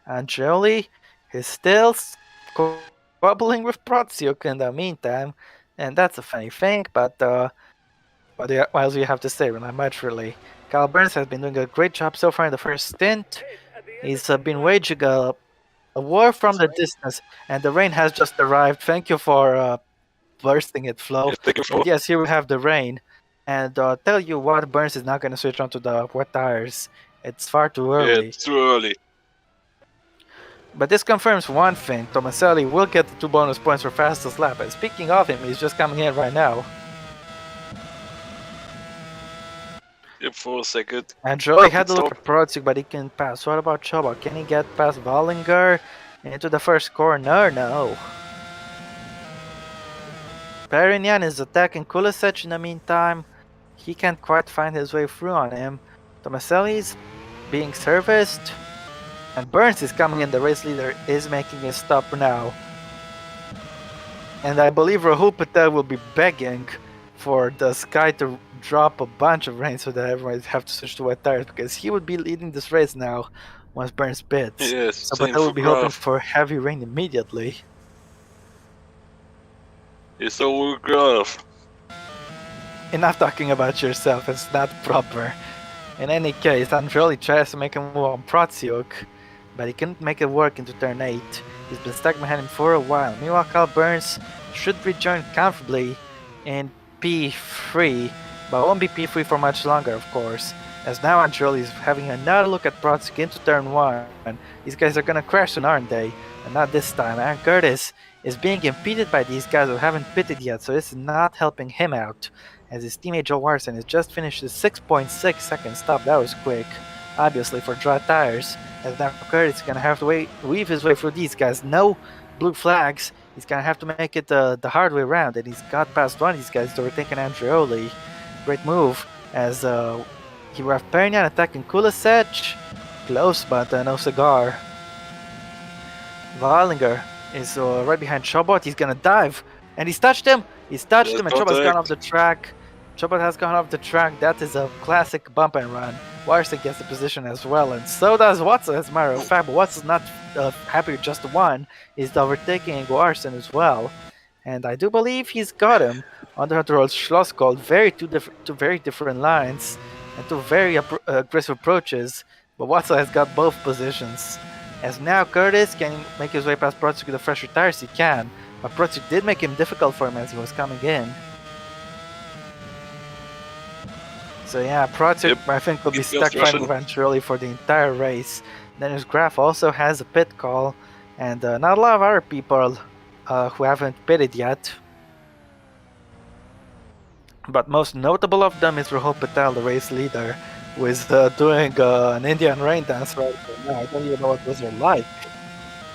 Speaker 1: Angioli is still squabbling with Protsiuk in the meantime. And that's a funny thing, but what else do you have to say? Not much, really. Kyle Burns has been doing a great job so far in the first stint. He's been waging a war from the distance, and the rain has just arrived. Thank you for bursting it, Flo. Yes, here we have the rain. And tell you what, Burns is not going to switch onto the wet tires. It's far too early.
Speaker 2: Yeah, it's too early.
Speaker 1: But this confirms one thing. Tomaselli will get the 2 bonus points for fastest lap. And speaking of him, he's just coming in right now.
Speaker 2: Yep, for a second.
Speaker 1: And Joey had to look at Protsik, but he can pass. What about Chobot? Can he get past Wallinger? Into the first corner, no. Perignon is attacking Kulisec in the meantime. He can't quite find his way through on him. Tomaselli's being serviced. And Burns is coming in. The race leader is making a stop now. And I believe Rahul Patel will be begging for the sky to drop a bunch of rain so that everyone have to switch to wet tires, because he would be leading this race now once Burns pits.
Speaker 2: Yes,
Speaker 1: So
Speaker 2: same
Speaker 1: Patel
Speaker 2: for
Speaker 1: will be hoping
Speaker 2: Graf.
Speaker 1: for heavy rain immediately.
Speaker 2: It's all Graf.
Speaker 1: Enough talking about yourself, it's not proper. In any case, Andrelli tries to make a move on Protsiuk, but he couldn't make it work into turn 8. He's been stuck behind him for a while. Meanwhile, Kyle Burns should rejoin comfortably in P3, but won't be P3 for much longer, of course, as now Andrelli is having another look at Protsiuk into turn 1. These guys are gonna crash soon, aren't they? And not this time. Aaron Curtis is being impeded by these guys who haven't pitted yet, so this is not helping him out, as his teammate Joe Larson has just finished his 6.6 second stop. That was quick, obviously for dry tires, as now Curtis is gonna have to weave his way through these guys. No blue flags. He's gonna have to make it the hard way around, and he's got past one of these guys to overtaking Andreoli. Great move, as he will have Perignon attacking Kulisec. Close, but no cigar. Wallinger is right behind Chobot. He's gonna dive, and he's touched him. He's touched him, and Chobot's gone off the track. Chobot has gone off the track. That is a classic bump and run. Larson gets the position as well, and so does Watson, as a matter of fact. But Watson's not happy with just one. He's overtaking Larson as well, and I do believe he's got him on the road. Schlossgold. Two very different lines and two very aggressive approaches. But Watson has got both positions. As now Curtis can make his way past Protsiuk with the fresher tires, he can. But Protsiuk did make him difficult for him as he was coming in. So yeah, Protsiuk I think will be stuck fighting with Andreoli for the entire race. Then his Graf also has a pit call, and not a lot of other people who haven't pitted yet. But most notable of them is Rahul Patel, the race leader, who is doing an Indian rain dance right now. I don't even know what those are like.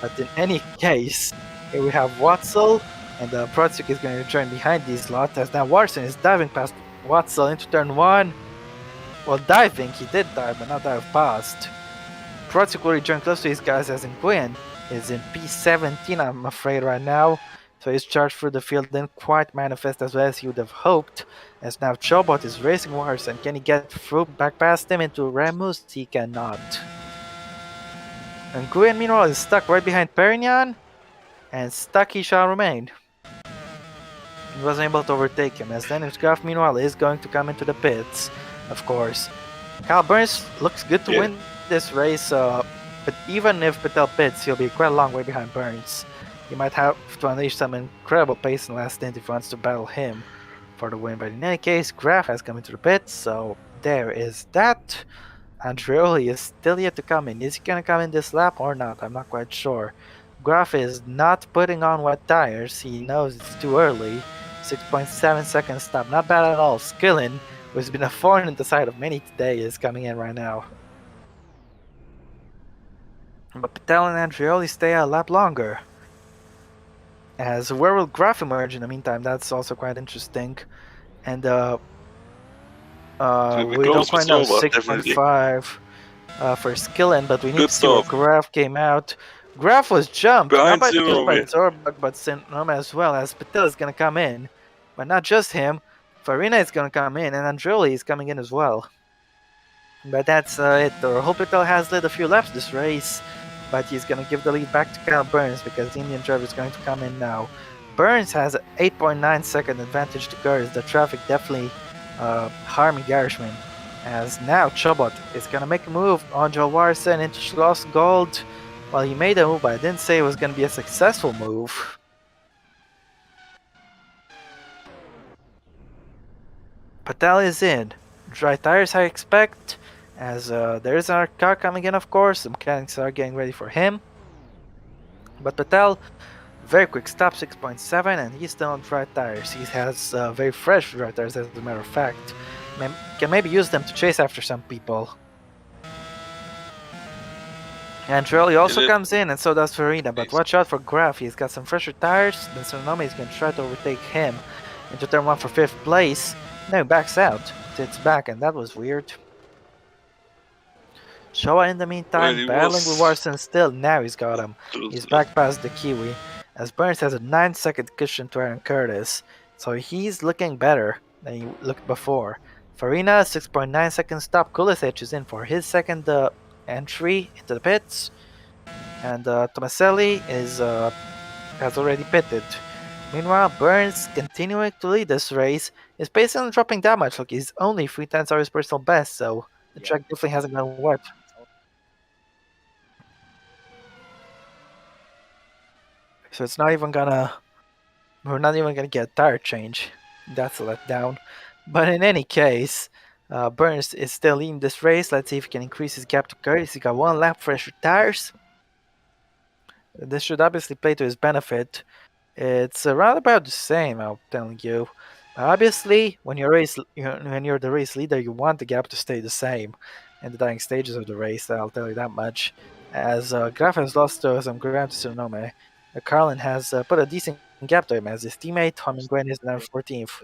Speaker 1: But in any case, here we have Watzel, and Protsiuk is going to join behind these lot, as now Warson is diving past Watzel into turn 1. Well, diving, he did dive, but not dive past. Protsiuk will rejoin close to these guys, as Nguyen is in P17, I'm afraid, right now. So his charge through the field didn't quite manifest as well as he would have hoped, as now Chobot is racing worse, and can he get through back past him into Remus? He cannot. And Nguyen meanwhile is stuck right behind Perignon, and stuck he shall remain. He wasn't able to overtake him, as Dennis Graf meanwhile is going to come into the pits, of course. Kyle Burns looks good to win this race, but even if Patel pits, he'll be quite a long way behind Burns. He might have to unleash some incredible pace in the last stint if he wants to battle him for the win. But in any case, Graf has come into the pits, so there is that. Andreoli is still yet to come in. Is he gonna come in this lap or not? I'm not quite sure. Graf is not putting on wet tires. He knows it's too early. 6.7 second stop. Not bad at all. Skillen, who's been a thorn in the side of many today, is coming in right now. But Patel and Andreoli stay a lap longer. As where will Graf emerge in the meantime? That's also quite interesting. And we don't quite know 6.5 for Skillen, but we need to see where Graf came out. Graf was jumped, not by Zorbach, but Sinoma as well, as Patel is going to come in. But not just him, Farina is going to come in, and Andreoli is coming in as well. But that's it. Rahul Patel has led a few laps this race, but he's going to give the lead back to Kyle Burns because the Indian driver is going to come in now. Burns has an 8.9 second advantage to Curtis. The traffic definitely harming Gershwin, as now Chobot is going to make a move on Joel Warson into Schloss Gold. Well, he made a move, but I didn't say it was going to be a successful move. Patel is in. Dry tires, I expect, as there is our car coming in, of course. The mechanics are getting ready for him. But Patel, very quick stop, 6.7, and he's still on dry tires. He has very fresh dry tires, as a matter of fact. Can maybe use them to chase after some people. Andrelli also
Speaker 2: Is it?
Speaker 1: comes in, and so does Farina, but
Speaker 2: Please.
Speaker 1: watch out for Graf. He's got some fresher tires, then Tsunami is going to try to overtake him into turn 1 for 5th place. No, he backs out. Sits back, and that was weird. Showa in the meantime,
Speaker 2: Well, he
Speaker 1: battling with
Speaker 2: was
Speaker 1: Warson still. Now he's got him. He's back past the Kiwi, as Burns has a 9-second cushion to Aaron Curtis, so he's looking better than he looked before. Farina, 6.9 seconds stop. Kulisic is in for his second entry into the pits, and Tomaselli has already pitted. Meanwhile, Burns, continuing to lead this race, his pace isn't dropping that much. Look, he's only 3 times his personal best, so the track definitely hasn't gone wet. So it's not even gonna. We're not even gonna get a tire change. That's a letdown. But in any case, Burns is still leading this race. Let's see if he can increase his gap to Curtis. He got 1 lap fresher tires. This should obviously play to his benefit. It's around about the same, I'm telling you. Obviously, when you're the race leader, you want the gap to stay the same in the dying stages of the race. I'll tell you that much. As Graf has lost some ground to Tsunome, Carlin has put a decent gap to him as his teammate Homingwen is now 14th.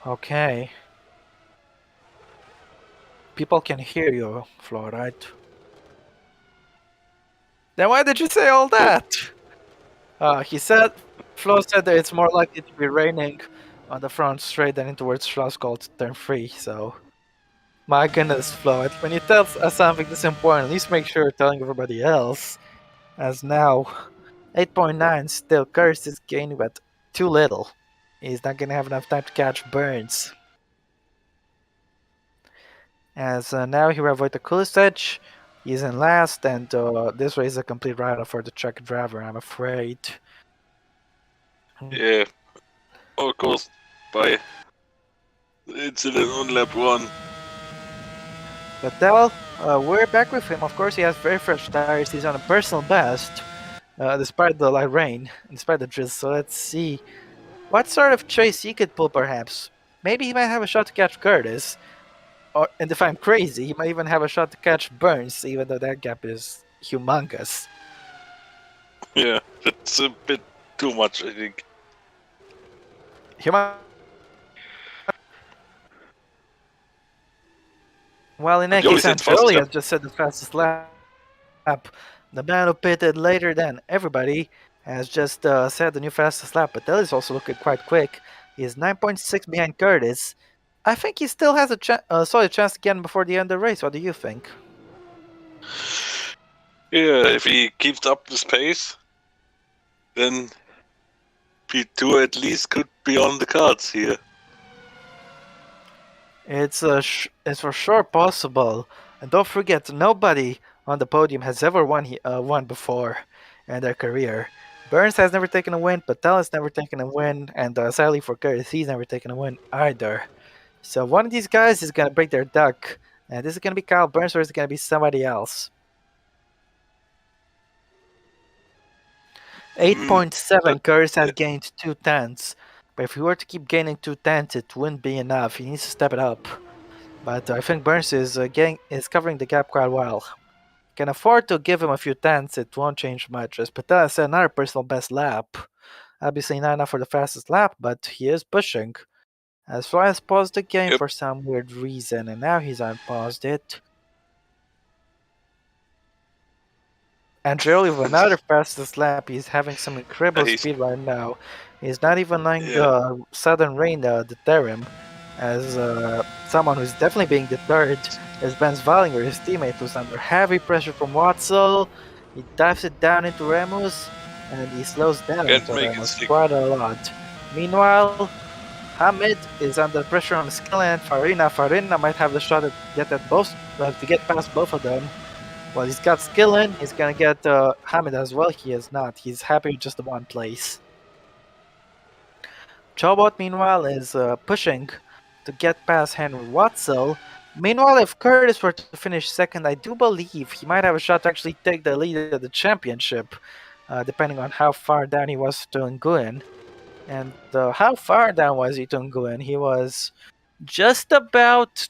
Speaker 1: Okay. People can hear you, Flo, right? Then why did you say all that? Flo said that it's more likely to be raining on the front straight than in towards Schlossgold turn 3, so. My goodness, Flo, when you tell us something this important, at least make sure you're telling everybody else. As now, 8.9 still Curse is gaining, but too little. He's not gonna have enough time to catch Burns. As now here avoid the Kulisic, he's in last, and this race is a complete write-off for the Czech driver, I'm afraid.
Speaker 2: Yeah. Of course, by the incident on lap 1.
Speaker 1: But we're back with him. Of course, he has very fresh tires. He's on a personal best, despite the light rain, despite the drizzle. So let's see what sort of chase he could pull, perhaps. Maybe he might have a shot to catch Curtis. And if I'm crazy, he might even have a shot to catch Burns, even though that gap is humongous.
Speaker 2: Yeah, that's a bit too much, I think.
Speaker 1: Well, in that case, Angelli has just set the fastest lap. The man who pitted later than everybody has just set the new fastest lap, but that is also looking quite quick. He is 9.6 behind Curtis. I think he still has a solid chance to get him before the end of the race. What do you think?
Speaker 2: Yeah, if he keeps up this pace, then P2 at least could be on the cards here.
Speaker 1: It's for sure possible. And don't forget, nobody on the podium has ever won before in their career. Burns has never taken a win, Patel has never taken a win, and sadly for Curtis, he's never taken a win either. So one of these guys is gonna break their duck, and this is gonna be Kyle Burns or is it gonna be somebody else? 8.7, Curtis has gained 2/10, but if he were to keep gaining 2/10, it wouldn't be enough. He needs to step it up. But I think Burns is covering the gap quite well. Can afford to give him a few tenths, it won't change much. As Patel has set another personal best lap. Obviously not enough for the fastest lap, but he is pushing. As far as paused the game for some weird reason, and now he's unpaused it. Andreoli with another fastest lap, he's having some incredible speed right now. He's not even letting the sudden rain deter him, as someone who's definitely being deterred is Benz Wallinger, his teammate, who's under heavy pressure from Watzel. He dives it down into Remus, and he slows down into Remus quite a lot. Meanwhile, Hamid is under pressure on Skill and Farina. Farina might have the shot to get past both of them. Well, he's got skill in, he's gonna get Hamid as well. He is not. He's happy with just the one place. Chobot, meanwhile, is pushing to get past Henry Watzel. Meanwhile, if Curtis were to finish second, I do believe he might have a shot to actually take the lead of the championship, depending on how far down he was to Nguyen. And how far down was he, Tunguin? He was just about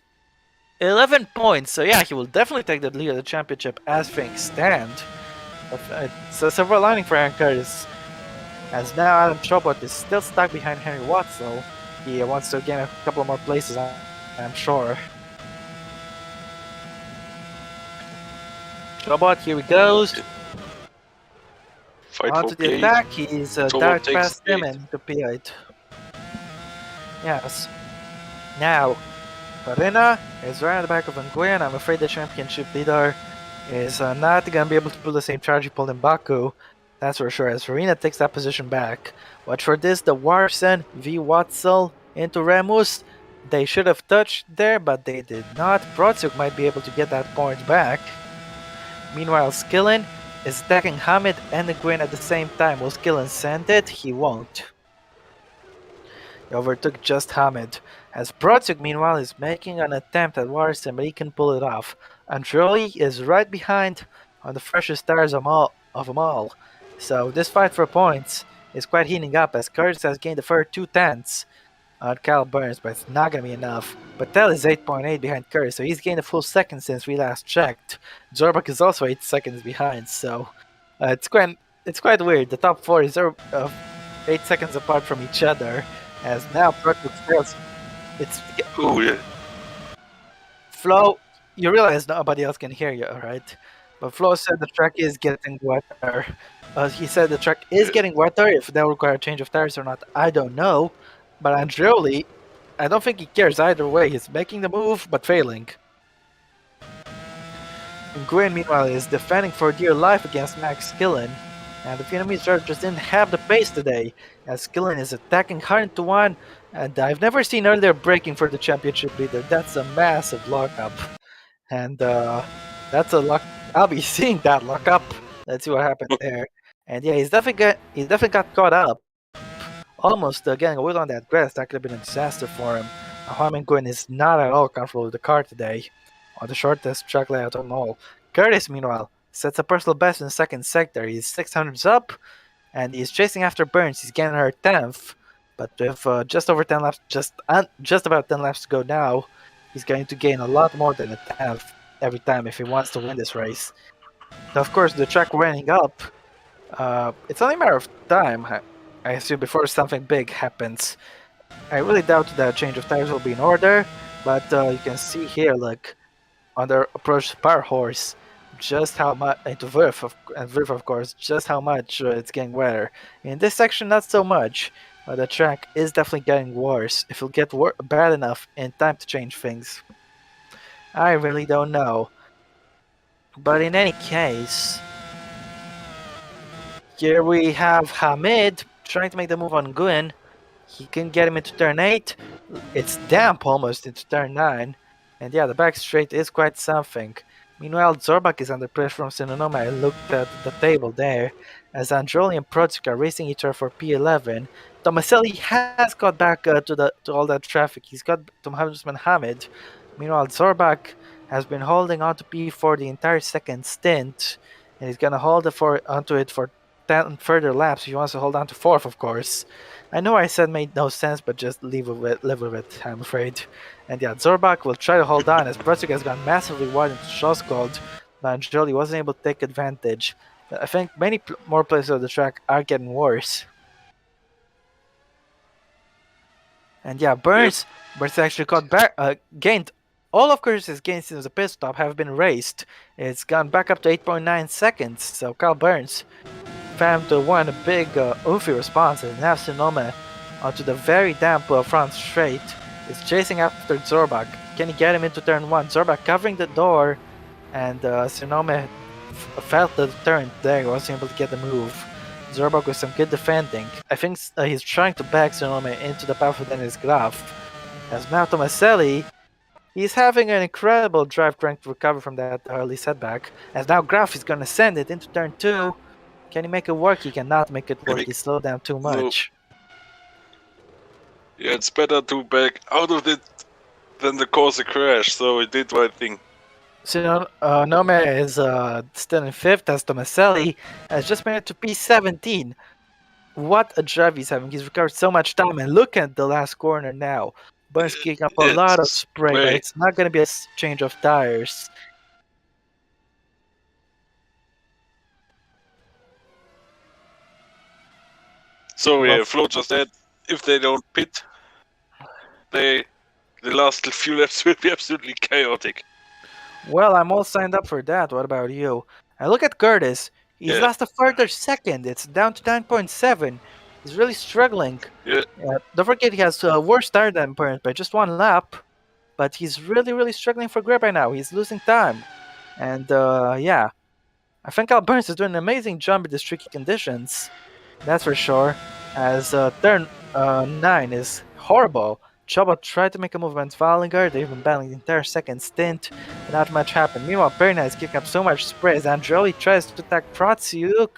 Speaker 1: 11 points. So yeah, he will definitely take the lead of the championship as things stand. It's a silver lining for Aaron Curtis, as now Adam Chobot is still stuck behind Henry Watzel. He wants to gain a couple more places, I'm sure. Chobot, here he goes.
Speaker 2: Fight
Speaker 1: Onto
Speaker 2: for
Speaker 1: the
Speaker 2: gate.
Speaker 1: attack, he's
Speaker 2: Chobot
Speaker 1: direct
Speaker 2: takes
Speaker 1: past him
Speaker 2: gate.
Speaker 1: into P8. Yes. Now, Arena is right at the back of Nguyen. I'm afraid the championship leader is not going to be able to pull the same charge he pulled in Baku. That's for sure, as Farina takes that position back. Watch for this, the Warsen v Watzel into Remus. They should have touched there, but they did not. Protsuk might be able to get that point back. Meanwhile, Skillen is attacking Hamid and Nguyen at the same time. Will Skillen send it? He won't. He overtook just Hamid. As Protsuk, meanwhile, is making an attempt at Warsen, but he can pull it off. Androli is right behind on the freshest tires of them all. So this fight for points is quite heating up, as Curtis has gained the first 2/10 on Cal Burns, but it's not going to be enough. Patel is 8.8 behind Curtis, so he's gained a full second since we last checked. Zorbak is also 8 seconds behind, so it's quite weird. The top 4 is 8 seconds apart from each other. As now Protsuk fails. It's
Speaker 2: Oh yeah.
Speaker 1: Flo. You realize nobody else can hear you, right? But Flo said the track is getting wetter. He said the track is getting wetter. If that will require a change of tires or not, I don't know. But Andreoli, I don't think he cares either way. He's making the move, but failing. Nguyen, meanwhile, is defending for dear life against Max Skillen. And the Vietnamese driver just didn't have the pace today, as Skillen is attacking 100-1, and I've never seen earlier braking for the championship leader. That's a massive lockup. And that's a lock. I'll be seeing that lockup. Let's see what happened there. And yeah, he's definitely got caught up. Almost getting a wheel on that grass. That could have been a disaster for him. Harman Nguyen is not at all comfortable with the car today. On the shortest track layout on all. Curtis, meanwhile, sets a personal best in the second sector. He's 600s up, and he's chasing after Burns. He's getting her 10th, but with just over 10 laps, just about 10 laps to go now, he's going to gain a lot more than a 10th every time if he wants to win this race. Now, of course, the track running up, it's only a matter of time, I assume, before something big happens. I really doubt that change of tires will be in order, but you can see here, look, on their approach to Power Horse, just how much, and to Verf, of course, just how much it's getting wetter. In this section, not so much, but the track is definitely getting worse. If it'll get bad enough in time to change things, I really don't know. But in any case, here we have Hamid trying to make the move on Nguyen. He can get him into turn 8. It's damp almost into turn 9. And yeah, the back straight is quite something. Meanwhile, Zorbak is under pressure from Sinonoma. I looked at the table there, as Androli and Protsuk are racing each other for P11. Tomaselli has got back to all that traffic. He's got Tomhasman Hamid. Meanwhile, Zorbak has been holding on to P4 the entire second stint, and he's gonna hold onto it for 10 further laps. He wants to hold on to 4th, of course. I know I said made no sense, but just live with it, I'm afraid. And yeah, Zorbak will try to hold on as Protsuk has gone massively wide into Shosgold, but Anjoli wasn't able to take advantage. I think many more places of the track are getting worse. And yeah, Burns actually caught back, gained all of Curtis's gains since the pit stop have been raised. It's gone back up to 8.9 seconds, so Kyle Burns found one big Ufi response, and now Sonoma onto the very damp front straight is chasing after Zorbak. Can he get him into turn 1? Zorbak covering the door, and Sonoma felt the turn there, wasn't able to get the move. Zorbak with some good defending. I think he's trying to back Sonoma into the path within his Graf. As now Tomaselli, he's having an incredible drive trying to recover from that early setback. As now Graf is going to send it into turn 2. Can he make it work? He cannot make it work. He slowed down too much.
Speaker 2: Yeah, it's better to back out of it than to cause a crash, so he did the right thing.
Speaker 1: So Nome is still in 5th as Tomaselli has just made it to P17. what a drive he's having. He's recovered so much time, and look at the last corner now. Burns kicking up a lot of spray, but it's not going to be a change of tires.
Speaker 2: So Flo just said if they don't pit, the last few laps will be absolutely chaotic.
Speaker 1: Well, I'm all signed up for that. What about you? And look at Curtis. He's lost a further second. It's down to 9.7. He's really struggling.
Speaker 2: Yeah.
Speaker 1: Don't forget he has a worse tire than Burns by just one lap. But he's really struggling for grip right now. He's losing time. And yeah, I think Al Burns is doing an amazing job in these tricky conditions. That's for sure. As turn 9 is horrible. Chobot tried to make a move against Valinger. They've been battling the entire second stint, but not much happened. Meanwhile, Perna is kicking up so much spray as Androli tries to attack Pratsiuk,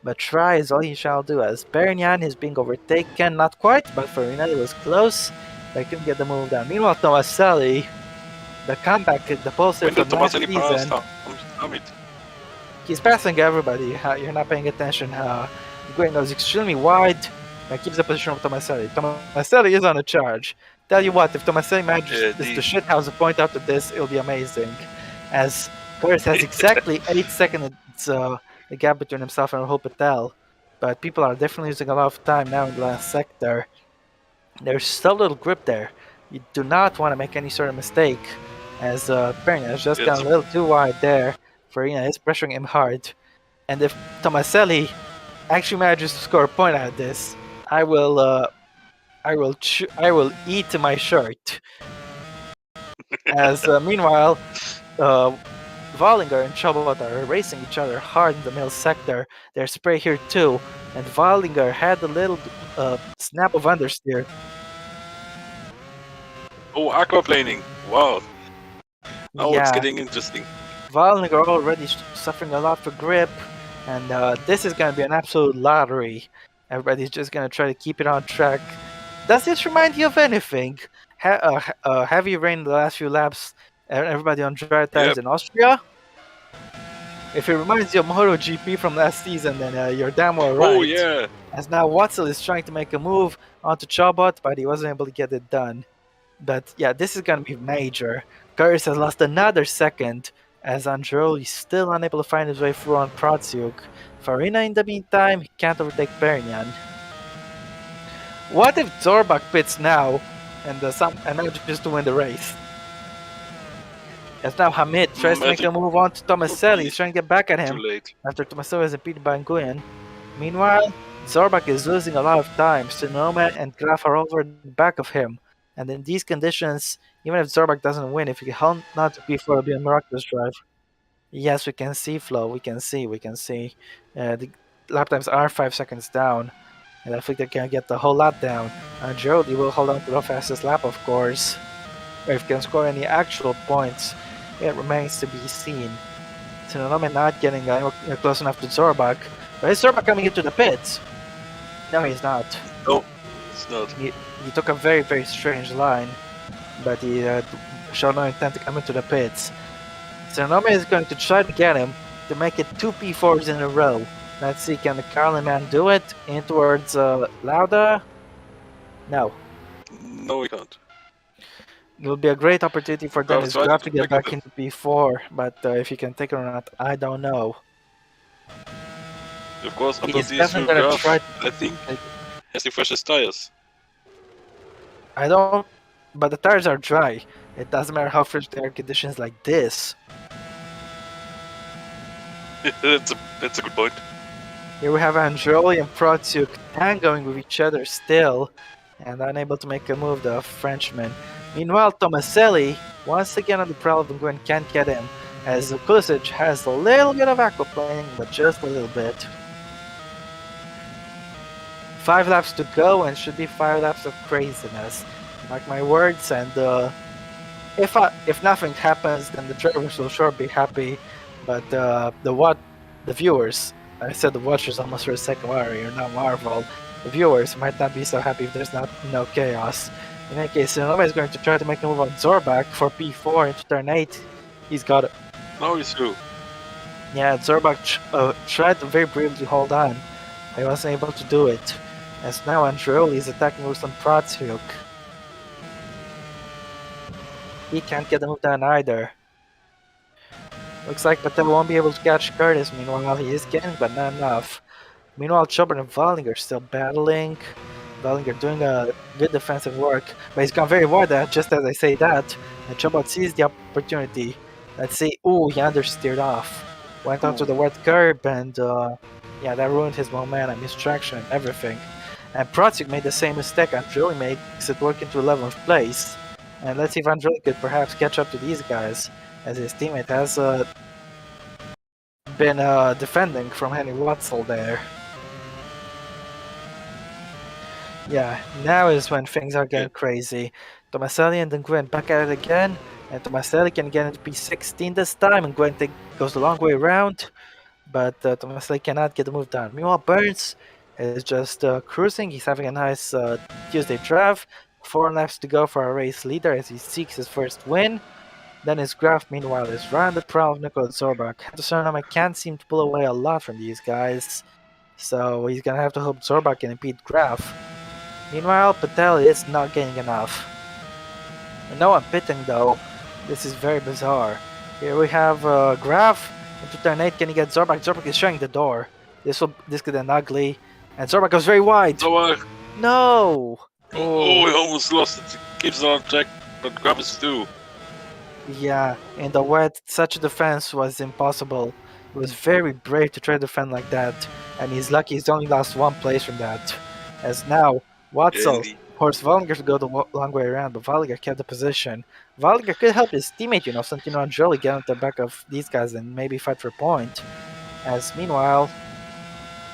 Speaker 1: but try is all he shall do as Pernian is being overtaken. Not quite, but Farina was close. They couldn't get the move down. Meanwhile, Tomaselli, the comeback, the pulsar from last season, he's passing everybody. You're not paying attention. Gueno is extremely wide. Keeps the position of Tomaselli. Tomaselli is on a charge. Tell you what, if Tomaselli manages to shithouse a point after this, it'll be amazing. As Curtis has exactly 8 seconds the gap between himself and Rahul Patel. But people are definitely using a lot of time now in the last sector. There's so little grip there. You do not want to make any sort of mistake. As Perna has just gone a little too wide there. Farina is pressuring him hard. And if Tomaselli actually manages to score a point out of this, I will eat my shirt. As meanwhile, Wallinger and Chobot are racing each other hard in the middle sector. There's spray here too, and Wallinger had a little snap of understeer.
Speaker 2: Oh, aquaplaning! Wow. Now it's getting interesting.
Speaker 1: Wallinger already suffering a lot for grip, and this is going to be an absolute lottery. Everybody's just going to try to keep it on track. Does this remind you of anything? Heavy rain the last few laps, everybody on dry tires in Austria? If it reminds you of MotoGP from last season, then you're damn well right.
Speaker 2: Oh, yeah.
Speaker 1: As now Watzel is trying to make a move onto Chobot, but he wasn't able to get it done. But yeah, this is going to be major. Curtis has lost another second, as Androli is still unable to find his way through on Pratsiuk. Farina, in the meantime, he can't overtake Pernian. What if Zorbak pits now and manages to win the race? As now Hamid tries to make a move on to Tomaselli. He's trying to get back at him after Tomaselli is impeded by Nguyen. Meanwhile, Zorbak is losing a lot of time. Sonoma and Graf are over the back of him. And in these conditions, even if Zorbak doesn't win, if he can not be for a miraculous drive. Yes, we can see, Flo. We can see. The lap times are 5 seconds down. And I think they can get the whole lap down. And Jody will hold on to the fastest lap, of course. Or if he can score any actual points, it remains to be seen. Sonoma not getting close enough to Zorbak. But is Zorbak coming into the pits? No, he's not.
Speaker 2: No, it's not.
Speaker 1: He took a very strange line, but he showed no intent to come into the pits. Sonoma is going to try to get him to make it 2 P4s in a row. Let's see, can the Carlin man do it? In towards Lauda? No.
Speaker 2: No, we can't.
Speaker 1: It will be a great opportunity for Dennis Graf to get back into P4, but if he can take it or not, I don't know.
Speaker 2: Of course, after these new Graf, I think has the freshest tires.
Speaker 1: I don't, but the tires are dry. It doesn't matter how fresh they are conditions like this.
Speaker 2: That's a good point.
Speaker 1: Here we have Androli and Pratsiuk tangoing with each other still, and unable to make a move, the Frenchman. Meanwhile, Tomaselli, once again on the prowl of Nguyen, can't get him, as Kulisic has a little bit of aquaplaning, but just a little bit. 5 laps to go, and should be 5 laps of craziness. Mark my words, and if nothing happens, then the drivers will sure be happy, but the viewers, I said the watchers almost for a second, you're not Marvel. The viewers might not be so happy if there's no chaos. In any case, Sonoma is going to try to make a move on Zorbak for P4 into turn 8. He's got it.
Speaker 2: No, he's through.
Speaker 1: Yeah, Zorbak tried to very bravely hold on, He wasn't able to do it, as now Andreoli is attacking Ruslan Pratsuk. He can't get the move down either. Looks like Patel won't be able to catch Curtis, meanwhile he is getting, but not enough. Meanwhile, Chopper and Wallinger still battling. Wallinger doing a good defensive work, but he's gone very wide just as I say that. And Chopper sees the opportunity. Let's see. Ooh, he understeered off. Went onto the wet curb, and yeah, that ruined his momentum, his traction, and everything. And Pratsik made the same mistake. Andreoli makes it work into 11th place. And let's see if Andreoli could perhaps catch up to these guys, as his teammate has been defending from Henry Watzel there. Yeah, now is when things are getting crazy. Tomaselli and then Gwen back at it again, and Tomaselli can get into P16 this time, and Gwen goes the long way around, but Tomaselli cannot get the move down. Meanwhile, Burns is just cruising. He's having a nice Tuesday drive. 4 laps to go for a race leader as he seeks his first win. Then his Graf, meanwhile, is round the proud of Nikola Zorbach. Sonomac can't seem to pull away a lot from these guys, so he's gonna have to hope Zorbach can impede Graf. Meanwhile, Patel is not getting enough. No one pitting though. This is very bizarre. Here we have Graf into turn 8. Can he get Zorbach? Zorbach is shutting the door. This could end ugly. And Zorbach goes very wide. No!
Speaker 2: Oh, he almost lost it. He keeps on track, but Graf is too.
Speaker 1: Yeah, in the wet, such a defense was impossible. He was very brave to try to defend like that, and he's lucky he's only lost 1 place from that. As now, Watzel forced Wallinger to go the long way around, but Wallinger kept the position. Wallinger could help his teammate, Santino Andreoli, get on the back of these guys and maybe fight for a point. As meanwhile,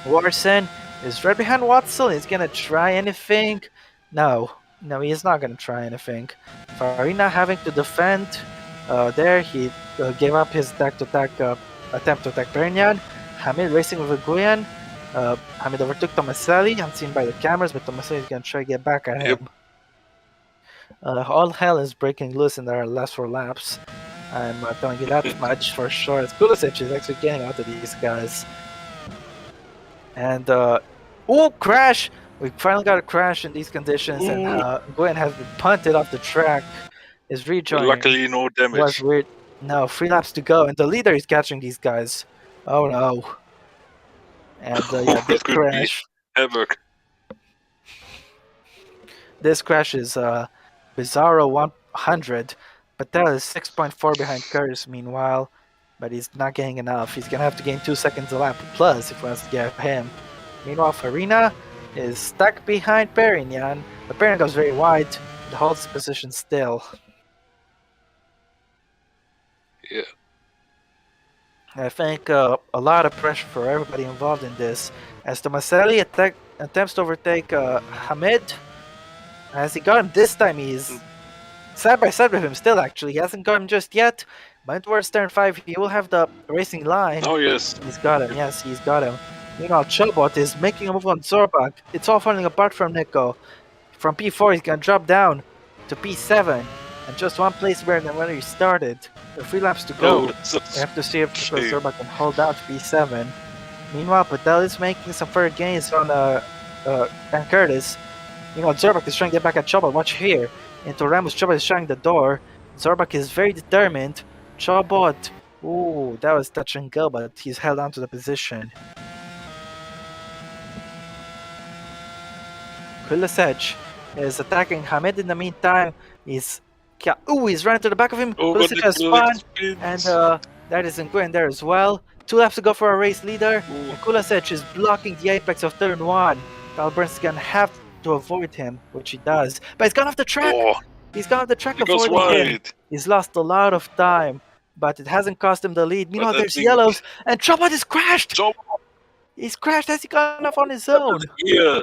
Speaker 1: Warson is right behind Watzel. He's gonna try anything. No, he is not gonna try anything. Farina having to defend. There, he gave up his attempt to attack Perignan. Hamid racing with Guyan. Hamid overtook Tomaselli, unseen by the cameras, but Tomaselli is going to try to get back at him. All hell is breaking loose in their last 4 laps. I'm telling you that much for sure. As Pulisic is actually getting out of these guys. And, ooh, crash! We finally got a crash in these conditions, and Guyan has been punted off the track. Is rejoining.
Speaker 2: Luckily, no damage.
Speaker 1: Was weird. No, 3 laps to go, and the leader is catching these guys. Oh no. And yeah, this crash. This crash is Bizarro 100. Patel is 6.4 behind Curtis meanwhile, but he's not getting enough. He's gonna have to gain 2 seconds a lap plus if he wants to get him. Meanwhile, Farina is stuck behind Perignan, but Perignan goes very wide and holds his position still.
Speaker 2: Yeah.
Speaker 1: I think a lot of pressure for everybody involved in this. As Tomaselli attempts to overtake Hamid, as he got him this time, he's side by side with him still actually. He hasn't got him just yet, but towards turn 5 he will have the racing line.
Speaker 2: Oh yes.
Speaker 1: He's got him, yes, he's got him. Meanwhile, Chobot is making a move on Zorbach. It's all falling apart from Nico. From P4 he's gonna drop down to P7, and just 1 place better than when he started. 3 laps to go. We have to see if Zorbach can hold out to P7. Meanwhile, Patel is making some further gains on Dan Curtis. Meanwhile, Zorbach is trying to get back at Chobot. Watch here. Into Ramos, Chobot is shutting the door. Zorbach is very determined. Chobot. Ooh, that was touch and go, but he's held on to the position. Kulisec is attacking Hamid in the meantime. He's running to the back of him. Kulisec has fun, and that is Nguyen there as well. 2 laps to go for a race leader. And Kulisec is blocking the apex of turn 1. Kyle Burns is gonna have to avoid him, which he does. But he's gone off the track. He's gone off the track avoiding him. He's lost a lot of time, but it hasn't cost him the lead. Meanwhile, there's yellows, and Chobot is crashed. He's crashed as he gone off on his own.
Speaker 2: Yeah.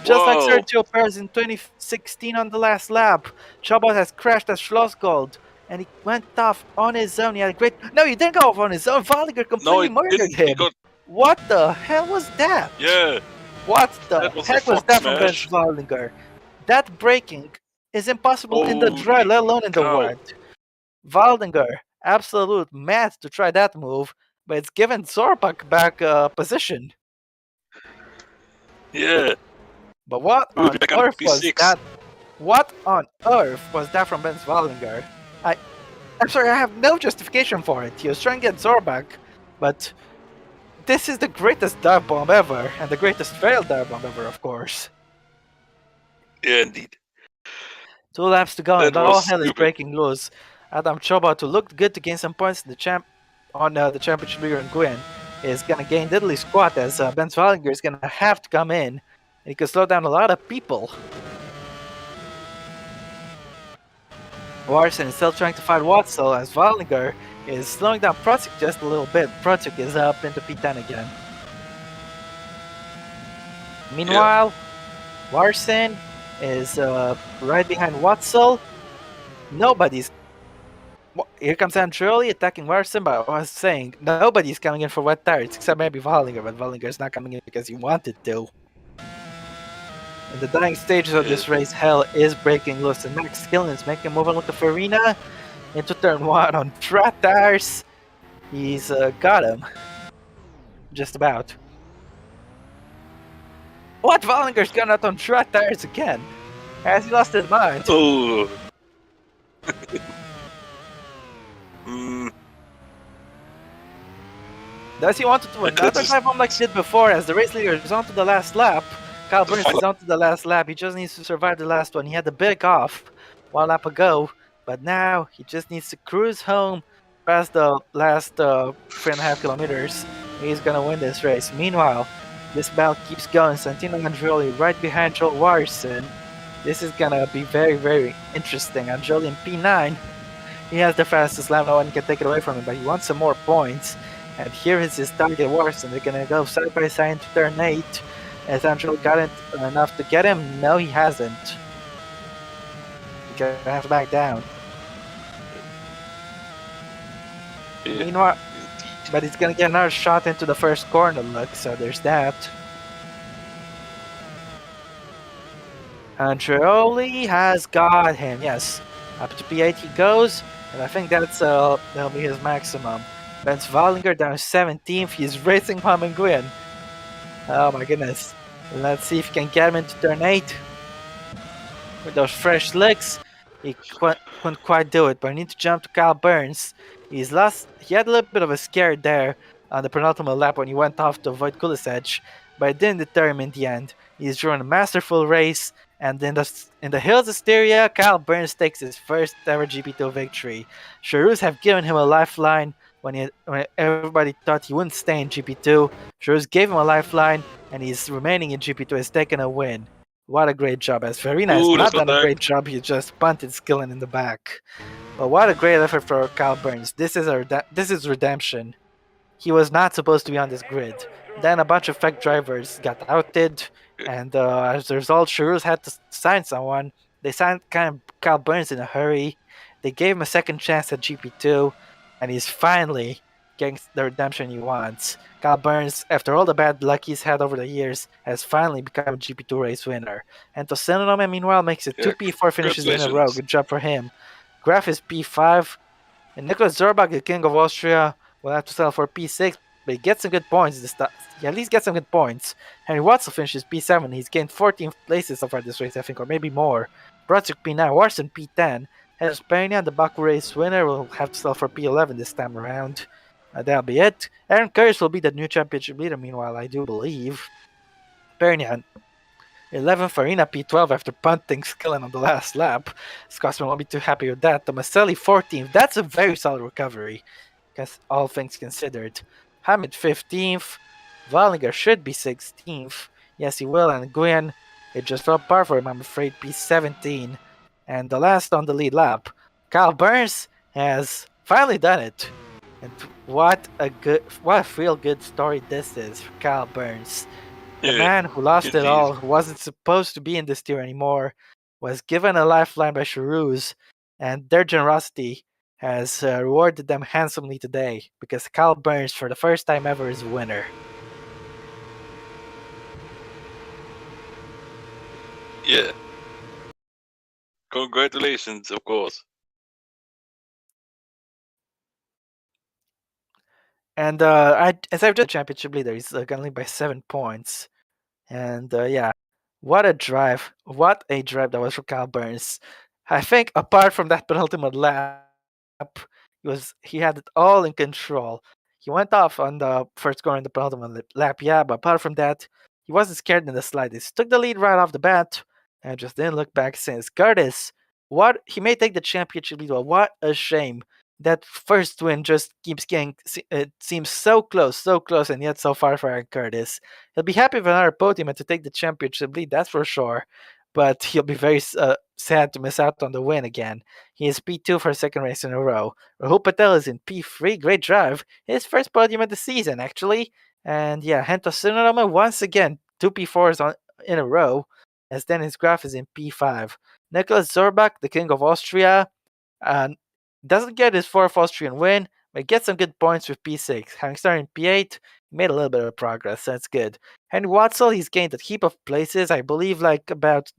Speaker 1: Just like Sergio Perez in 2016 on the last lap, Chobot has crashed at Schlossgold, and he went off on his own. He had a great. No, he didn't go off on his own. Wallinger completely murdered him. What the hell was that?
Speaker 2: Yeah.
Speaker 1: What the heck was that from Ben Wallinger? That braking is impossible in the dry, let alone in the wet. Wallinger, absolute mad to try that move, but it's given Zorbach back position.
Speaker 2: Yeah.
Speaker 1: But what
Speaker 2: We'll
Speaker 1: on
Speaker 2: be back on
Speaker 1: earth was
Speaker 2: P6.
Speaker 1: that? What on earth was that from Ben Wallinger? I'm sorry, I have no justification for it. He was trying to get Zorbach, but this is the greatest dive bomb ever, and the greatest failed dive bomb ever, of course.
Speaker 2: Yeah, indeed.
Speaker 1: 2 laps to go,
Speaker 2: That
Speaker 1: and all
Speaker 2: was
Speaker 1: hell is
Speaker 2: stupid.
Speaker 1: breaking loose. Adam Choba, to look good to gain some points in the the championship leader in Gwyn, is gonna gain diddly squat as Ben Swallinger is gonna have to come in. And he can slow down a lot of people. Larson is still trying to fight Watzel as Wallinger is slowing down Protsik just a little bit. Protsik is up into P10 again. Meanwhile, Larson is right behind Watzel. Nobody's. Here comes Andreoli attacking Larson, but I was saying nobody's coming in for wet tires except maybe Wallinger, but Wallinger is not coming in because he wanted to. In the dying stages of this race, hell is breaking loose, and Max Skillen is making a move on with the Farina into turn 1 on flat tires. He's got him. Just about. What? Wallinger's gone out on flat tires again? Has he lost his mind?
Speaker 2: Oh.
Speaker 1: Does he want to do another dive bomb like he did before as the race leader is on to the last lap? Kyle Burns is on to the last lap. He just needs to survive the last one. He had the big off 1 lap ago, but now he just needs to cruise home past the last 3.5 kilometers. He's gonna win this race. Meanwhile, this battle keeps going. Santino Andreoli right behind Joel Warson. This is gonna be very, very interesting. Andreoli in P9. He has the fastest lap. No one can take it away from him, but he wants some more points. And here is his target Warson. They're gonna go side by side into turn 8. Has Andreoli got it enough to get him? No, he hasn't. He's gonna have to back down.
Speaker 2: Yeah.
Speaker 1: Meanwhile, but he's gonna get another shot into the first corner look, so there's that. Andreoli has got him, yes. Up to P8 he goes, and I think that'll be his maximum. Ben Wallinger down 17th, he's racing Harman Nguyen. Oh my goodness. Let's see if he can get him into turn 8. With those fresh legs, he couldn't quite do it, but I need to jump to Kyle Burns. He had a little bit of a scare there on the penultimate lap when he went off to avoid Kulisec, but it didn't deter him in the end. He's drawn a masterful race, and in the Hills Asteria, Kyle Burns takes his first ever GP2 victory. Charus have given him a lifeline when everybody thought he wouldn't stay in GP2. Charus gave him a lifeline, and he's remaining in GP2, has taken a win. What a great job, as Farina has not done a great job, he just punted Skillen in the back. But what a great effort for Kyle Burns. This is redemption. He was not supposed to be on this grid. Then a bunch of fake drivers got outed, and as a result, Charus had to sign someone. They signed Kyle Burns in a hurry. They gave him a second chance at GP2, and he's finally getting the redemption he wants. Kyle Burns, after all the bad luck he's had over the years, has finally become a GP2 race winner. And Tosinonome, meanwhile, makes it 2 P4 finishes in a row. Good job for him. Graf is P5, and Nicholas Zorbach, the king of Austria, will have to settle for P6, but he gets some good points this time. He at least gets some good points. Henry Watson finishes P7. He's gained 14 places so far this race, I think, or maybe more. Brodzic P9, Warson P10. Henry Pernia, the Baku race winner, will have to settle for P11 this time around. That'll be it. Aaron Curtis will be the new championship leader, meanwhile, I do believe. Pernia 11th, Farina P12 after punting Skillen on the last lap. Scotsman won't be too happy with that. Tomaselli 14th. That's a very solid recovery, all things considered. Hamid 15th. Wallinger should be 16th. Yes, he will. And Nguyen, it just fell apart for him, I'm afraid, P17. And the last on the lead lap, Kyle Burns has finally done it. And what a real good story this is for Kyle Burns. The man who lost it all, who wasn't supposed to be in this tier anymore, was given a lifeline by Charus, and their generosity has rewarded them handsomely today, because Kyle Burns, for the first time ever, is a winner.
Speaker 2: Yeah. Congratulations, of course.
Speaker 1: And as I've just championship leader, he's currently by 7 points. And yeah, what a drive! What a drive that was for Kyle Burns. I think apart from that penultimate lap, he had it all in control. He went off on the first corner in the penultimate lap, yeah, but apart from that, he wasn't scared in the slightest. Took the lead right off the bat and just didn't look back since. Curtis, what he may take the championship lead, but what a shame. That first win just keeps getting, it seems so close, and yet so far for Aaron Curtis. He'll be happy with another podium and to take the championship lead, that's for sure. But he'll be very sad to miss out on the win again. He is P2 for a second race in a row. Rahul Patel is in P3, great drive. His first podium of the season, actually. And yeah, Hento Tsunoda once again, 2 P4s in a row, as Dennis Graf is in P5. Nicholas Zorbach, the king of Austria, uh, doesn't get his fourth Austrian win, but gets some good points with P6. Having started in P8, he made a little bit of progress, so that's good. Henry Watzel, he's gained a heap of places, I believe like about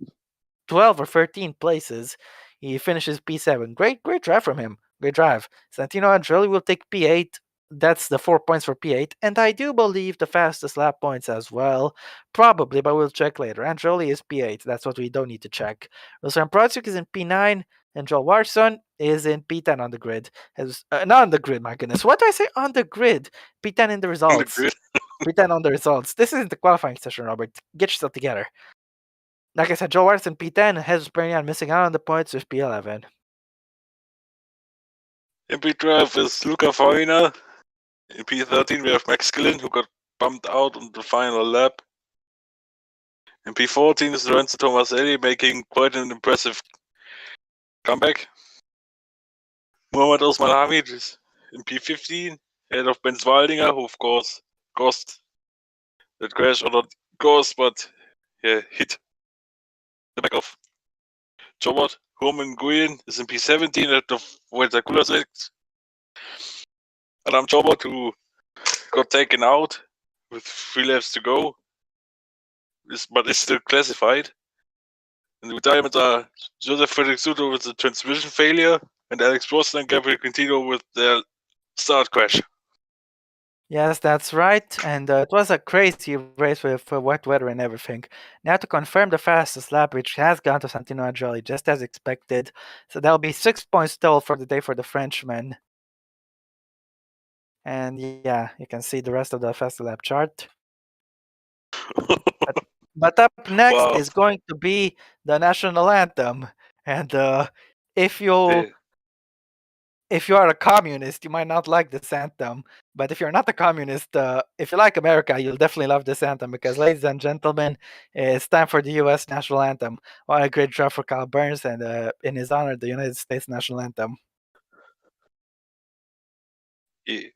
Speaker 1: 12 or 13 places. He finishes P7. Great drive from him. Great drive. Santino Andrelli will take P8. That's the 4 points for P8. And I do believe the fastest lap points as well. Probably, but we'll check later. Andrelli is P8. That's what we don't need to check. Wilson Protsuk is in P9. And Joel Warson is in P10 on the grid. Not on the grid, my goodness. What do I say on the grid? P10 in the results. P10 on the results. This isn't the qualifying session, Robert. Get yourself together. Like I said, Joe Watson P10, Jesus Perignon missing out on the points with P11.
Speaker 2: In P12 is Luca Farina. In P13 we have Max Gillen, who got bumped out on the final lap. In P14 is Lorenzo Tomaselli, making quite an impressive comeback. Muhammad Osman Hamid is in P15, ahead of Ben Zwaldinger, who of course caused that crash, or not caused, but yeah, hit the back of Jobert. Roman Guyen is in P17 at the Vuelta Kulasek. Adam Jobert, who got taken out with 3 laps to go, but is still classified. And the retirements are Joseph Frederick Suto with the transmission failure, and Alex Prost and Gabriel Quintino with their start crash.
Speaker 1: Yes, that's right. And it was a crazy race with wet weather and everything. Now to confirm the fastest lap, which has gone to Santino Andrelli, just as expected. So that'll be 6 points total for the day for the Frenchman. And yeah, you can see the rest of the fast lap chart. But up next is going to be the National Anthem. And if you are a communist, you might not like this anthem. But if you're not a communist, if you like America, you'll definitely love this anthem because, ladies and gentlemen, it's time for the U.S. National Anthem. What a great job for Kyle Burns, and in his honor, the United States National Anthem.
Speaker 2: Yeah.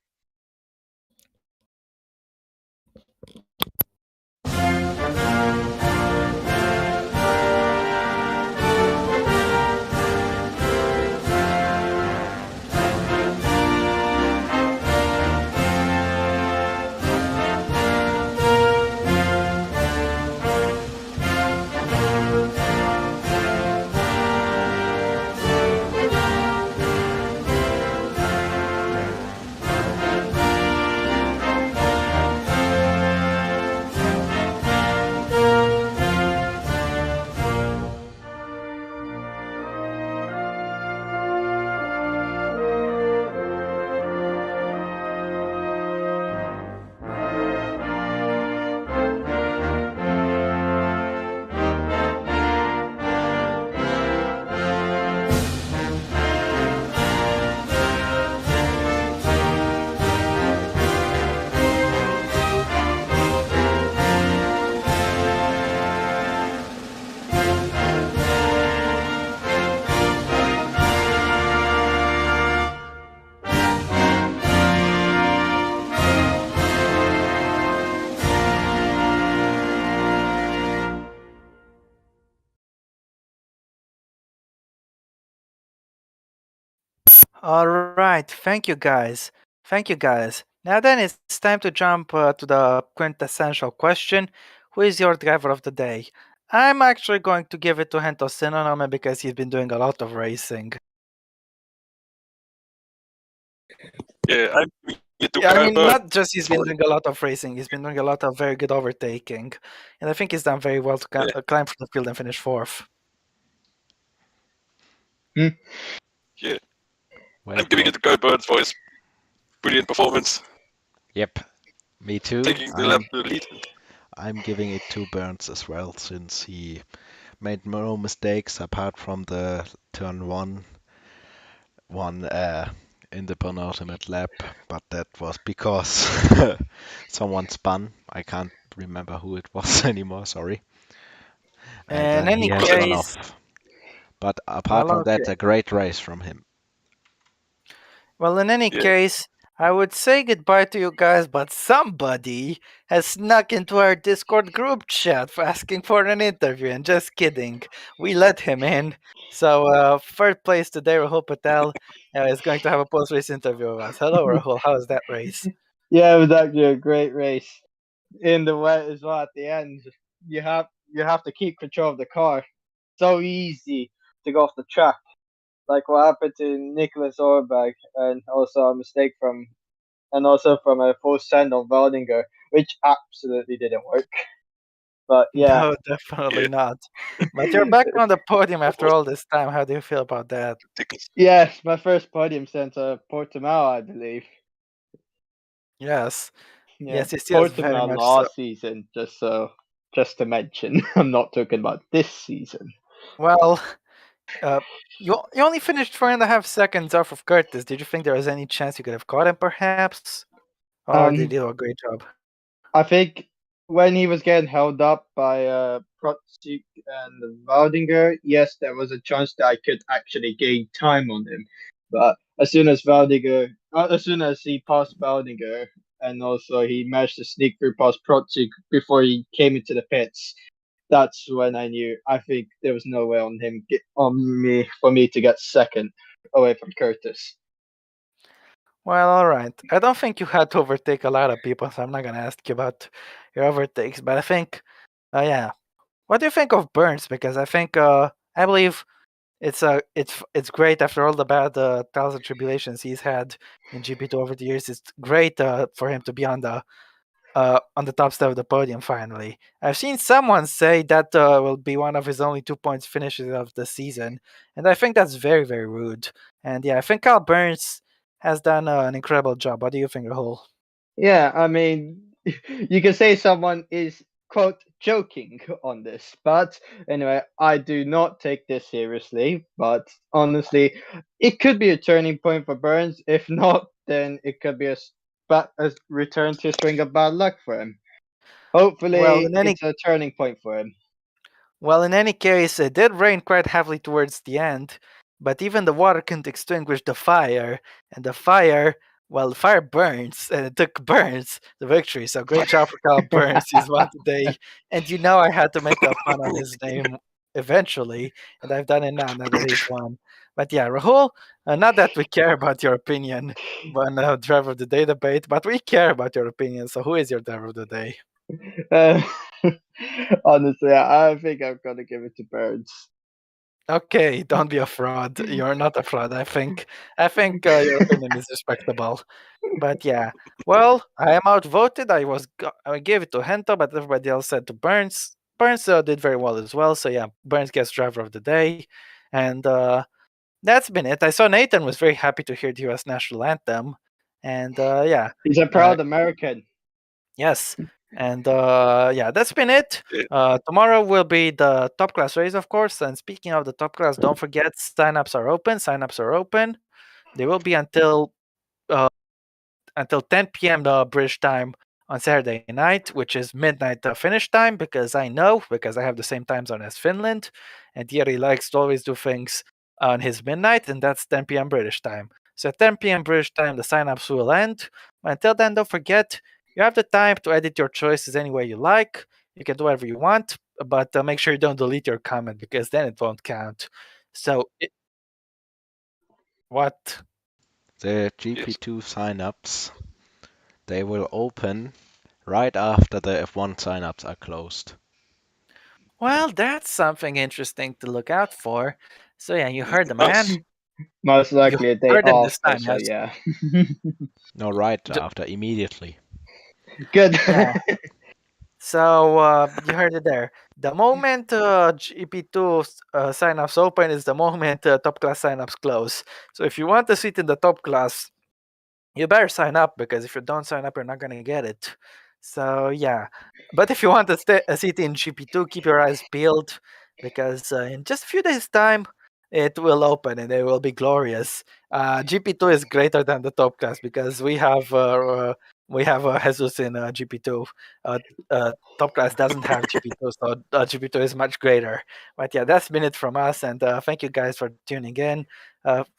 Speaker 1: All right, thank you guys. Thank you guys. Now then, it's time to jump to the quintessential question: who is your driver of the day? I'm actually going to give it to Hento Tsunoda because he's been doing a lot of racing.
Speaker 2: Yeah, I'm took
Speaker 1: Yeah, I
Speaker 2: out
Speaker 1: mean,
Speaker 2: Burns
Speaker 1: not just he's
Speaker 2: for
Speaker 1: been
Speaker 2: it.
Speaker 1: doing a lot of racing, he's been doing a lot of very good overtaking. And I think he's done very well to
Speaker 2: Yeah.
Speaker 1: climb from the field and finish fourth.
Speaker 2: Yeah.
Speaker 3: Well
Speaker 2: I'm giving it
Speaker 3: put.
Speaker 2: to Kyle Burns for his brilliant performance,
Speaker 3: Yep, me too.
Speaker 2: taking the lap to the lead.
Speaker 3: I'm giving it to Burns as well, since he made no mistakes apart from the turn one in the penultimate lap, but that was because someone spun. I can't remember who it was anymore, sorry. And
Speaker 1: In
Speaker 3: then he
Speaker 1: any
Speaker 3: has gone
Speaker 1: case,
Speaker 3: off. But apart
Speaker 1: well,
Speaker 3: from that,
Speaker 1: okay.
Speaker 3: a great race from him.
Speaker 1: Well, in any
Speaker 2: Yeah.
Speaker 1: case, I would say goodbye to you guys, but somebody has snuck into our Discord group chat for asking for an interview, and just kidding. We let him in. So, third place today, Rahul Patel is going to have a post race interview with us. Hello, Rahul. How was that race?
Speaker 4: Yeah, it was actually a great race. In the wet as well at the end. You have to keep control of the car. So easy to go off the track. Like what happened to Nicholas Orbach, and also a mistake from a full send on Waldinger, which absolutely didn't work. But yeah.
Speaker 1: No, definitely
Speaker 2: Yeah.
Speaker 1: not. But you're back on the podium after all this time. How do you feel about that?
Speaker 2: Ridiculous.
Speaker 4: Yes, my first podium since Portimao, I believe.
Speaker 1: Yes.
Speaker 4: Yeah,
Speaker 1: Yes, yes, very
Speaker 4: Portimao
Speaker 1: much so.
Speaker 4: last season, just to mention. I'm not talking about this season.
Speaker 1: Well, you only finished 4.5 seconds off of Curtis. Did you think there was any chance you could have caught him, perhaps? Or did you
Speaker 4: Um,
Speaker 1: do a great job?
Speaker 4: I think when he was getting held up by Protsik and Waldinger, yes, there was a chance that I could actually gain time on him. But as soon as he passed Waldinger, and also he managed to sneak through past Protsik before he came into the pits, that's when I knew. I think there was no way on me for me to get second away from Curtis.
Speaker 1: Well, all right. I don't think you had to overtake a lot of people, so I'm not gonna ask you about your overtakes. But I think, yeah. What do you think of Burns? Because I believe it's great after all the bad trials and tribulations he's had in GP2 over the years. It's great for him to be on the top step of the podium finally. I've seen someone say that will be one of his only 2 points finishes of the season, and I think that's very, very rude. And yeah, I think Carl Burns has done an incredible job. What do you think, Rahul?
Speaker 4: Yeah, I mean, you can say someone is quote joking on this, but anyway, I do not take this seriously. But honestly, it could be a turning point for Burns. If not, then it could be a return to a string of bad luck for him.
Speaker 1: Well,
Speaker 4: Hopefully,
Speaker 1: in any
Speaker 4: it's a turning point for him.
Speaker 1: Well, in any case, it did rain quite heavily towards the end, but even the water couldn't extinguish the fire, and the fire burns, and it took Burns the victory. So great job for Kyle Burns. He's won today, and I had to make a pun on his name eventually, and I've done it now that he's won. But yeah, Rahul, not that we care about your opinion on driver of the day debate, but we care about your opinion. So who is your driver of the day?
Speaker 4: Uh, honestly, I think I'm gonna give it to Burns.
Speaker 1: Okay, don't be a fraud. You're not a fraud. I think your opinion is respectable. But yeah, well, I am outvoted. I gave it to Hento, but everybody else said to Burns. Burns did very well as well. So yeah, Burns gets driver of the day, and that's been it. I saw Nathan was very happy to hear the U.S. national anthem, and yeah,
Speaker 4: He's a
Speaker 1: uh,
Speaker 4: proud American.
Speaker 1: yes, and yeah, that's been it.
Speaker 2: Yeah.
Speaker 1: Tomorrow will be the top class race, of course. And speaking of the top class, don't forget signups are open. Signups are open. They will be uh, until 10 p.m. British time on Saturday night, which is midnight Finnish time, because I have the same time zone as Finland, and Thierry likes to always do things on his midnight, and that's 10 p.m. British time. So at 10 p.m. British time, the signups will end. Until then, don't forget, you have the time to edit your choices any way you like. You can do whatever you want, but make sure you don't delete your comment, because then it won't count. So, what?
Speaker 3: The
Speaker 2: Yes.
Speaker 3: GP2 signups, they will open right after the F1 signups are closed.
Speaker 1: Well, that's something interesting to look out for. So yeah, you heard the man.
Speaker 2: Nice.
Speaker 4: Most likely a day
Speaker 1: heard it this
Speaker 4: after,
Speaker 1: time,
Speaker 4: so
Speaker 1: yes.
Speaker 4: yeah.
Speaker 3: No, right
Speaker 1: Ju-
Speaker 3: after, immediately.
Speaker 4: Good.
Speaker 1: Yeah. So you heard it there. The moment GP2 signups open is the moment top class signups close. So if you want a seat in the top class, you better sign up, because if you don't sign up, you're not gonna get it. So yeah, but if you want a seat in GP2, keep your eyes peeled, because in just a few days' time, it will open and it will be glorious. GP2 is greater than the top class, because we have Jesus in GP2. Uh, Top class doesn't have GP2, so GP2 is much greater. But yeah, that's been it from us, and thank you guys for tuning in.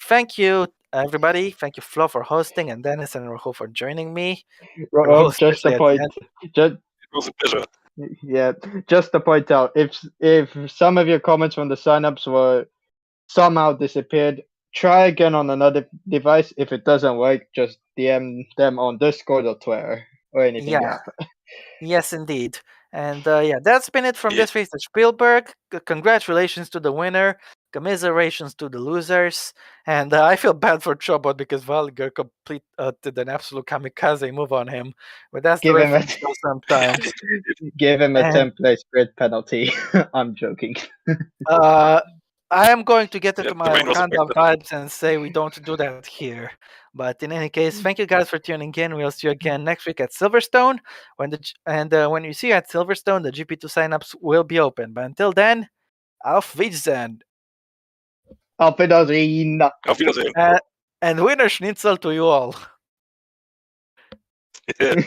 Speaker 1: Thank you, everybody. Thank you, Flo, for hosting, and Dennis and Rahul for joining me. Rahul,
Speaker 4: Just a
Speaker 1: especially at the
Speaker 4: point.
Speaker 1: end.
Speaker 4: Just
Speaker 2: It was a pleasure.
Speaker 4: yeah, just to point out, if some of your comments from the signups were somehow disappeared, try again on another device. If it doesn't work, just DM them on Discord or Twitter or anything you
Speaker 1: Yeah,
Speaker 4: have.
Speaker 1: yes, indeed. And yeah, that's been it from
Speaker 2: Yeah.
Speaker 1: this face to Spielberg. Congratulations to the winner. Commiserations to the losers. And I feel bad for Chobot, because Valger did an absolute kamikaze move on him. But that's the
Speaker 4: Give
Speaker 1: way
Speaker 4: him a
Speaker 1: things go sometimes.
Speaker 4: give him a
Speaker 1: And
Speaker 4: 10-place grid penalty. I'm joking.
Speaker 1: I am going to get
Speaker 2: Yeah,
Speaker 1: into
Speaker 2: the
Speaker 1: my
Speaker 2: main was
Speaker 1: Wakanda
Speaker 2: affected.
Speaker 1: vibes and say we don't do that here. But in any case, thank you guys for tuning in. We'll see you again next week at Silverstone. When you see you at Silverstone, the GP2 signups will be open. But until then, auf Wiedersehen.
Speaker 4: Auf Wiedersehen.
Speaker 2: Auf Wiedersehen.
Speaker 1: And winner schnitzel to you all.
Speaker 2: Yeah.